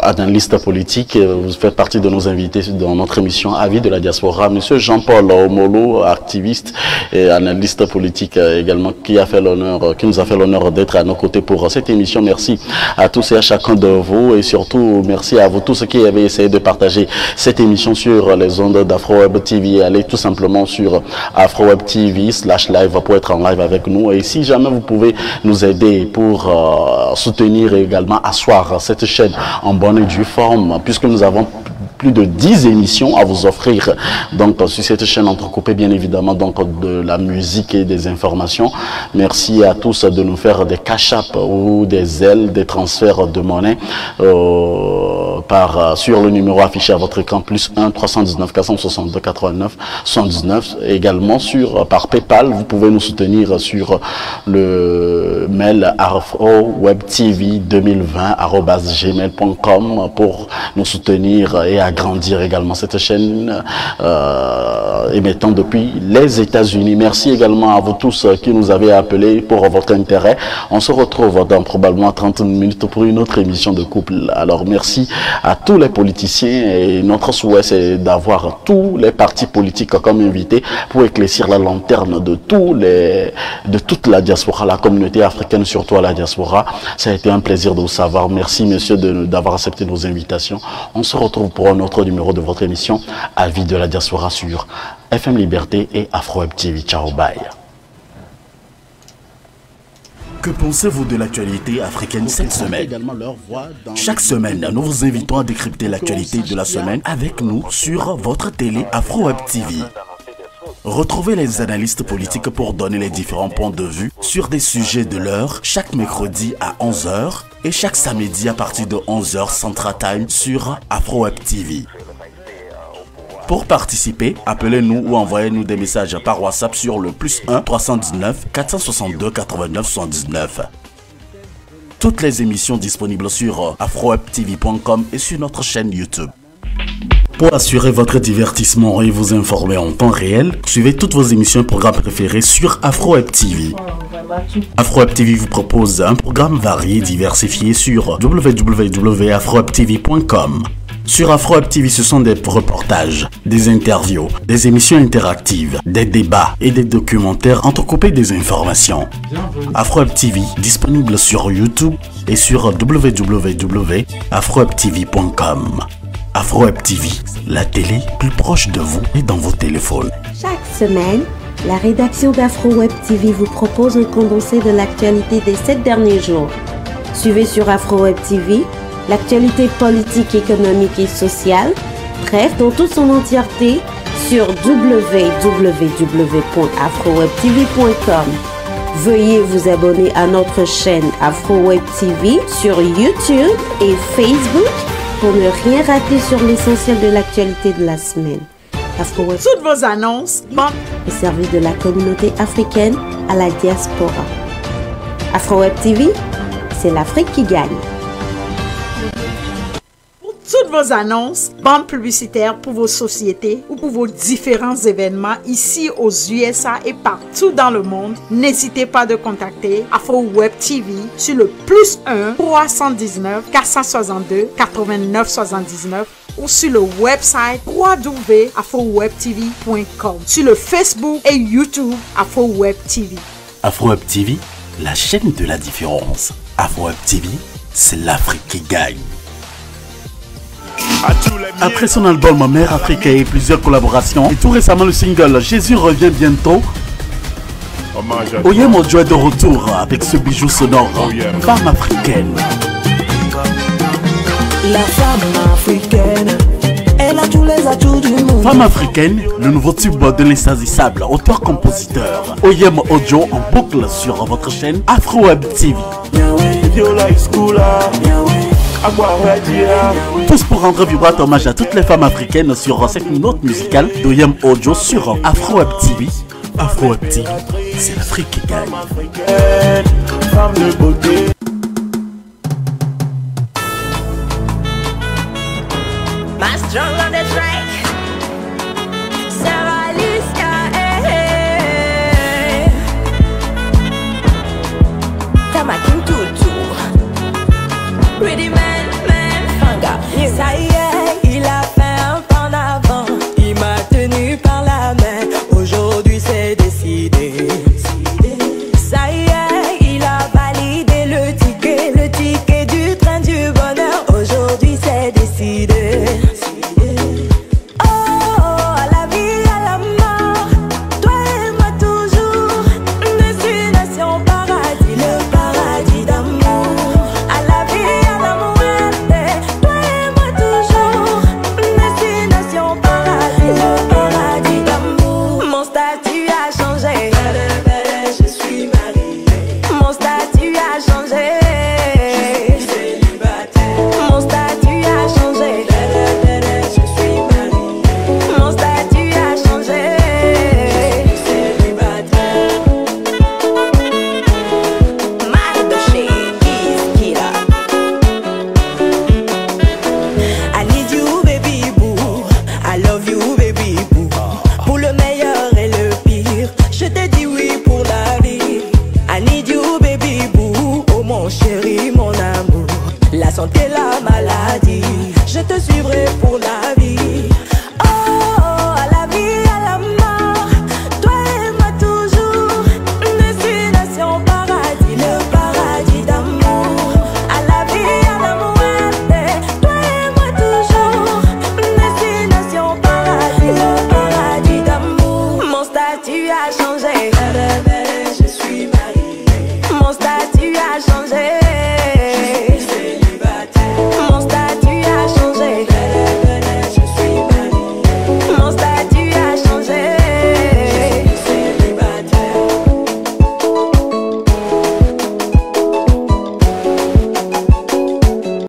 analyste politique. Vous faites partie de nos invités dans notre émission Avis de la diaspora. Monsieur Jean-Paul Omolo, activiste et analyste politique également, qui nous a fait l'honneur d'être à nos côtés pour cette émission. Merci à tous et à chacun de vous et surtout merci à vous tous qui avez essayé de partager cette émission sur les ondes d'AfroWeb TV. Allez tout simplement sur AfroWeb TV/live pour être en live avec nous. Et si jamais vous pouvez nous aider pour soutenir et également asseoir cette chaîne en bonne et due forme, puisque nous avons plus de 10 émissions à vous offrir donc sur cette chaîne entrecoupée bien évidemment donc de la musique et des informations. Merci à tous de nous faire des cash-up ou des ailes, des transferts de monnaie sur le numéro affiché à votre écran +1 319 462 89 79. Également par PayPal, vous pouvez nous soutenir sur le mail afrowebtv2020@gmail.com pour nous soutenir et agrandir également cette chaîne émettant depuis les États-Unis. Merci également à vous tous qui nous avez appelés pour votre intérêt. On se retrouve dans probablement 30 minutes pour une autre émission de couple. Alors merci à tous les politiciens et notre souhait c'est d'avoir tous les partis politiques comme invités pour éclaircir la lanterne de toute la diaspora, la communauté africaine, surtout à la diaspora. Ça a été un plaisir de vous savoir. Merci messieurs d'avoir accepté nos invitations. On se retrouve pour un autre numéro de votre émission Avis de la diaspora sur FM Liberté et AfroWeb TV. Ciao, bye. Que pensez-vous de l'actualité africaine cette semaine? Chaque semaine, nous vous invitons à décrypter l'actualité de la semaine avec nous sur votre télé AfroWeb TV. Retrouvez les analystes politiques pour donner les différents points de vue sur des sujets de l'heure chaque mercredi à 11 h et chaque samedi à partir de 11 h Central Time sur AfroWeb TV. Pour participer, appelez-nous ou envoyez-nous des messages par WhatsApp sur le +1 319 462 89 79. Toutes les émissions disponibles sur afrowebtv.com et sur notre chaîne YouTube. Pour assurer votre divertissement et vous informer en temps réel, suivez toutes vos émissions et programmes préférés sur AfroWeb TV. AfroWeb TV vous propose un programme varié, diversifié sur www.afrowebtv.com. Sur AfroWeb TV, ce sont des reportages, des interviews, des émissions interactives, des débats et des documentaires entrecoupés des informations. AfroWeb TV, disponible sur YouTube et sur www.afrowebtv.com. AfroWeb TV, la télé plus proche de vous et dans vos téléphones. Chaque semaine, la rédaction d'AfroWeb TV vous propose un condensé de l'actualité des 7 derniers jours. Suivez sur AfroWeb TV l'actualité politique, économique et sociale, bref, dans toute son entièreté, sur www.afrowebtv.com. Veuillez vous abonner à notre chaîne AfroWeb TV sur YouTube et Facebook pour ne rien rater sur l'essentiel de l'actualité de la semaine. AfroWeb, toutes vos annonces, au service de la communauté africaine à la diaspora. AfroWeb TV, c'est l'Afrique qui gagne. Toutes vos annonces, bandes publicitaires pour vos sociétés ou pour vos différents événements ici aux USA et partout dans le monde, n'hésitez pas de contacter AfroWeb TV sur le +1 319 462 89 79 ou sur le website www.afrowebtv.com, sur le Facebook et YouTube AfroWeb TV. AfroWeb TV, la chaîne de la différence. AfroWeb TV, c'est l'Afrique qui gagne. Après son album Mère Afrique et plusieurs collaborations, et tout récemment le single Jésus revient bientôt, Oyem Ojo est de retour avec ce bijou sonore, Femme africaine. La femme africaine, elle a tous les atouts du monde. Femme africaine, le nouveau tube de l'insaisissable auteur-compositeur Oyem Ojo en boucle sur votre chaîne AfroWeb TV. Tous pour rendre vibrant hommage à toutes les femmes africaines sur cette note musicale d'Oyem Ojo sur AfroWeb TV. AfroWeb TV, c'est l'Afrique qui gagne.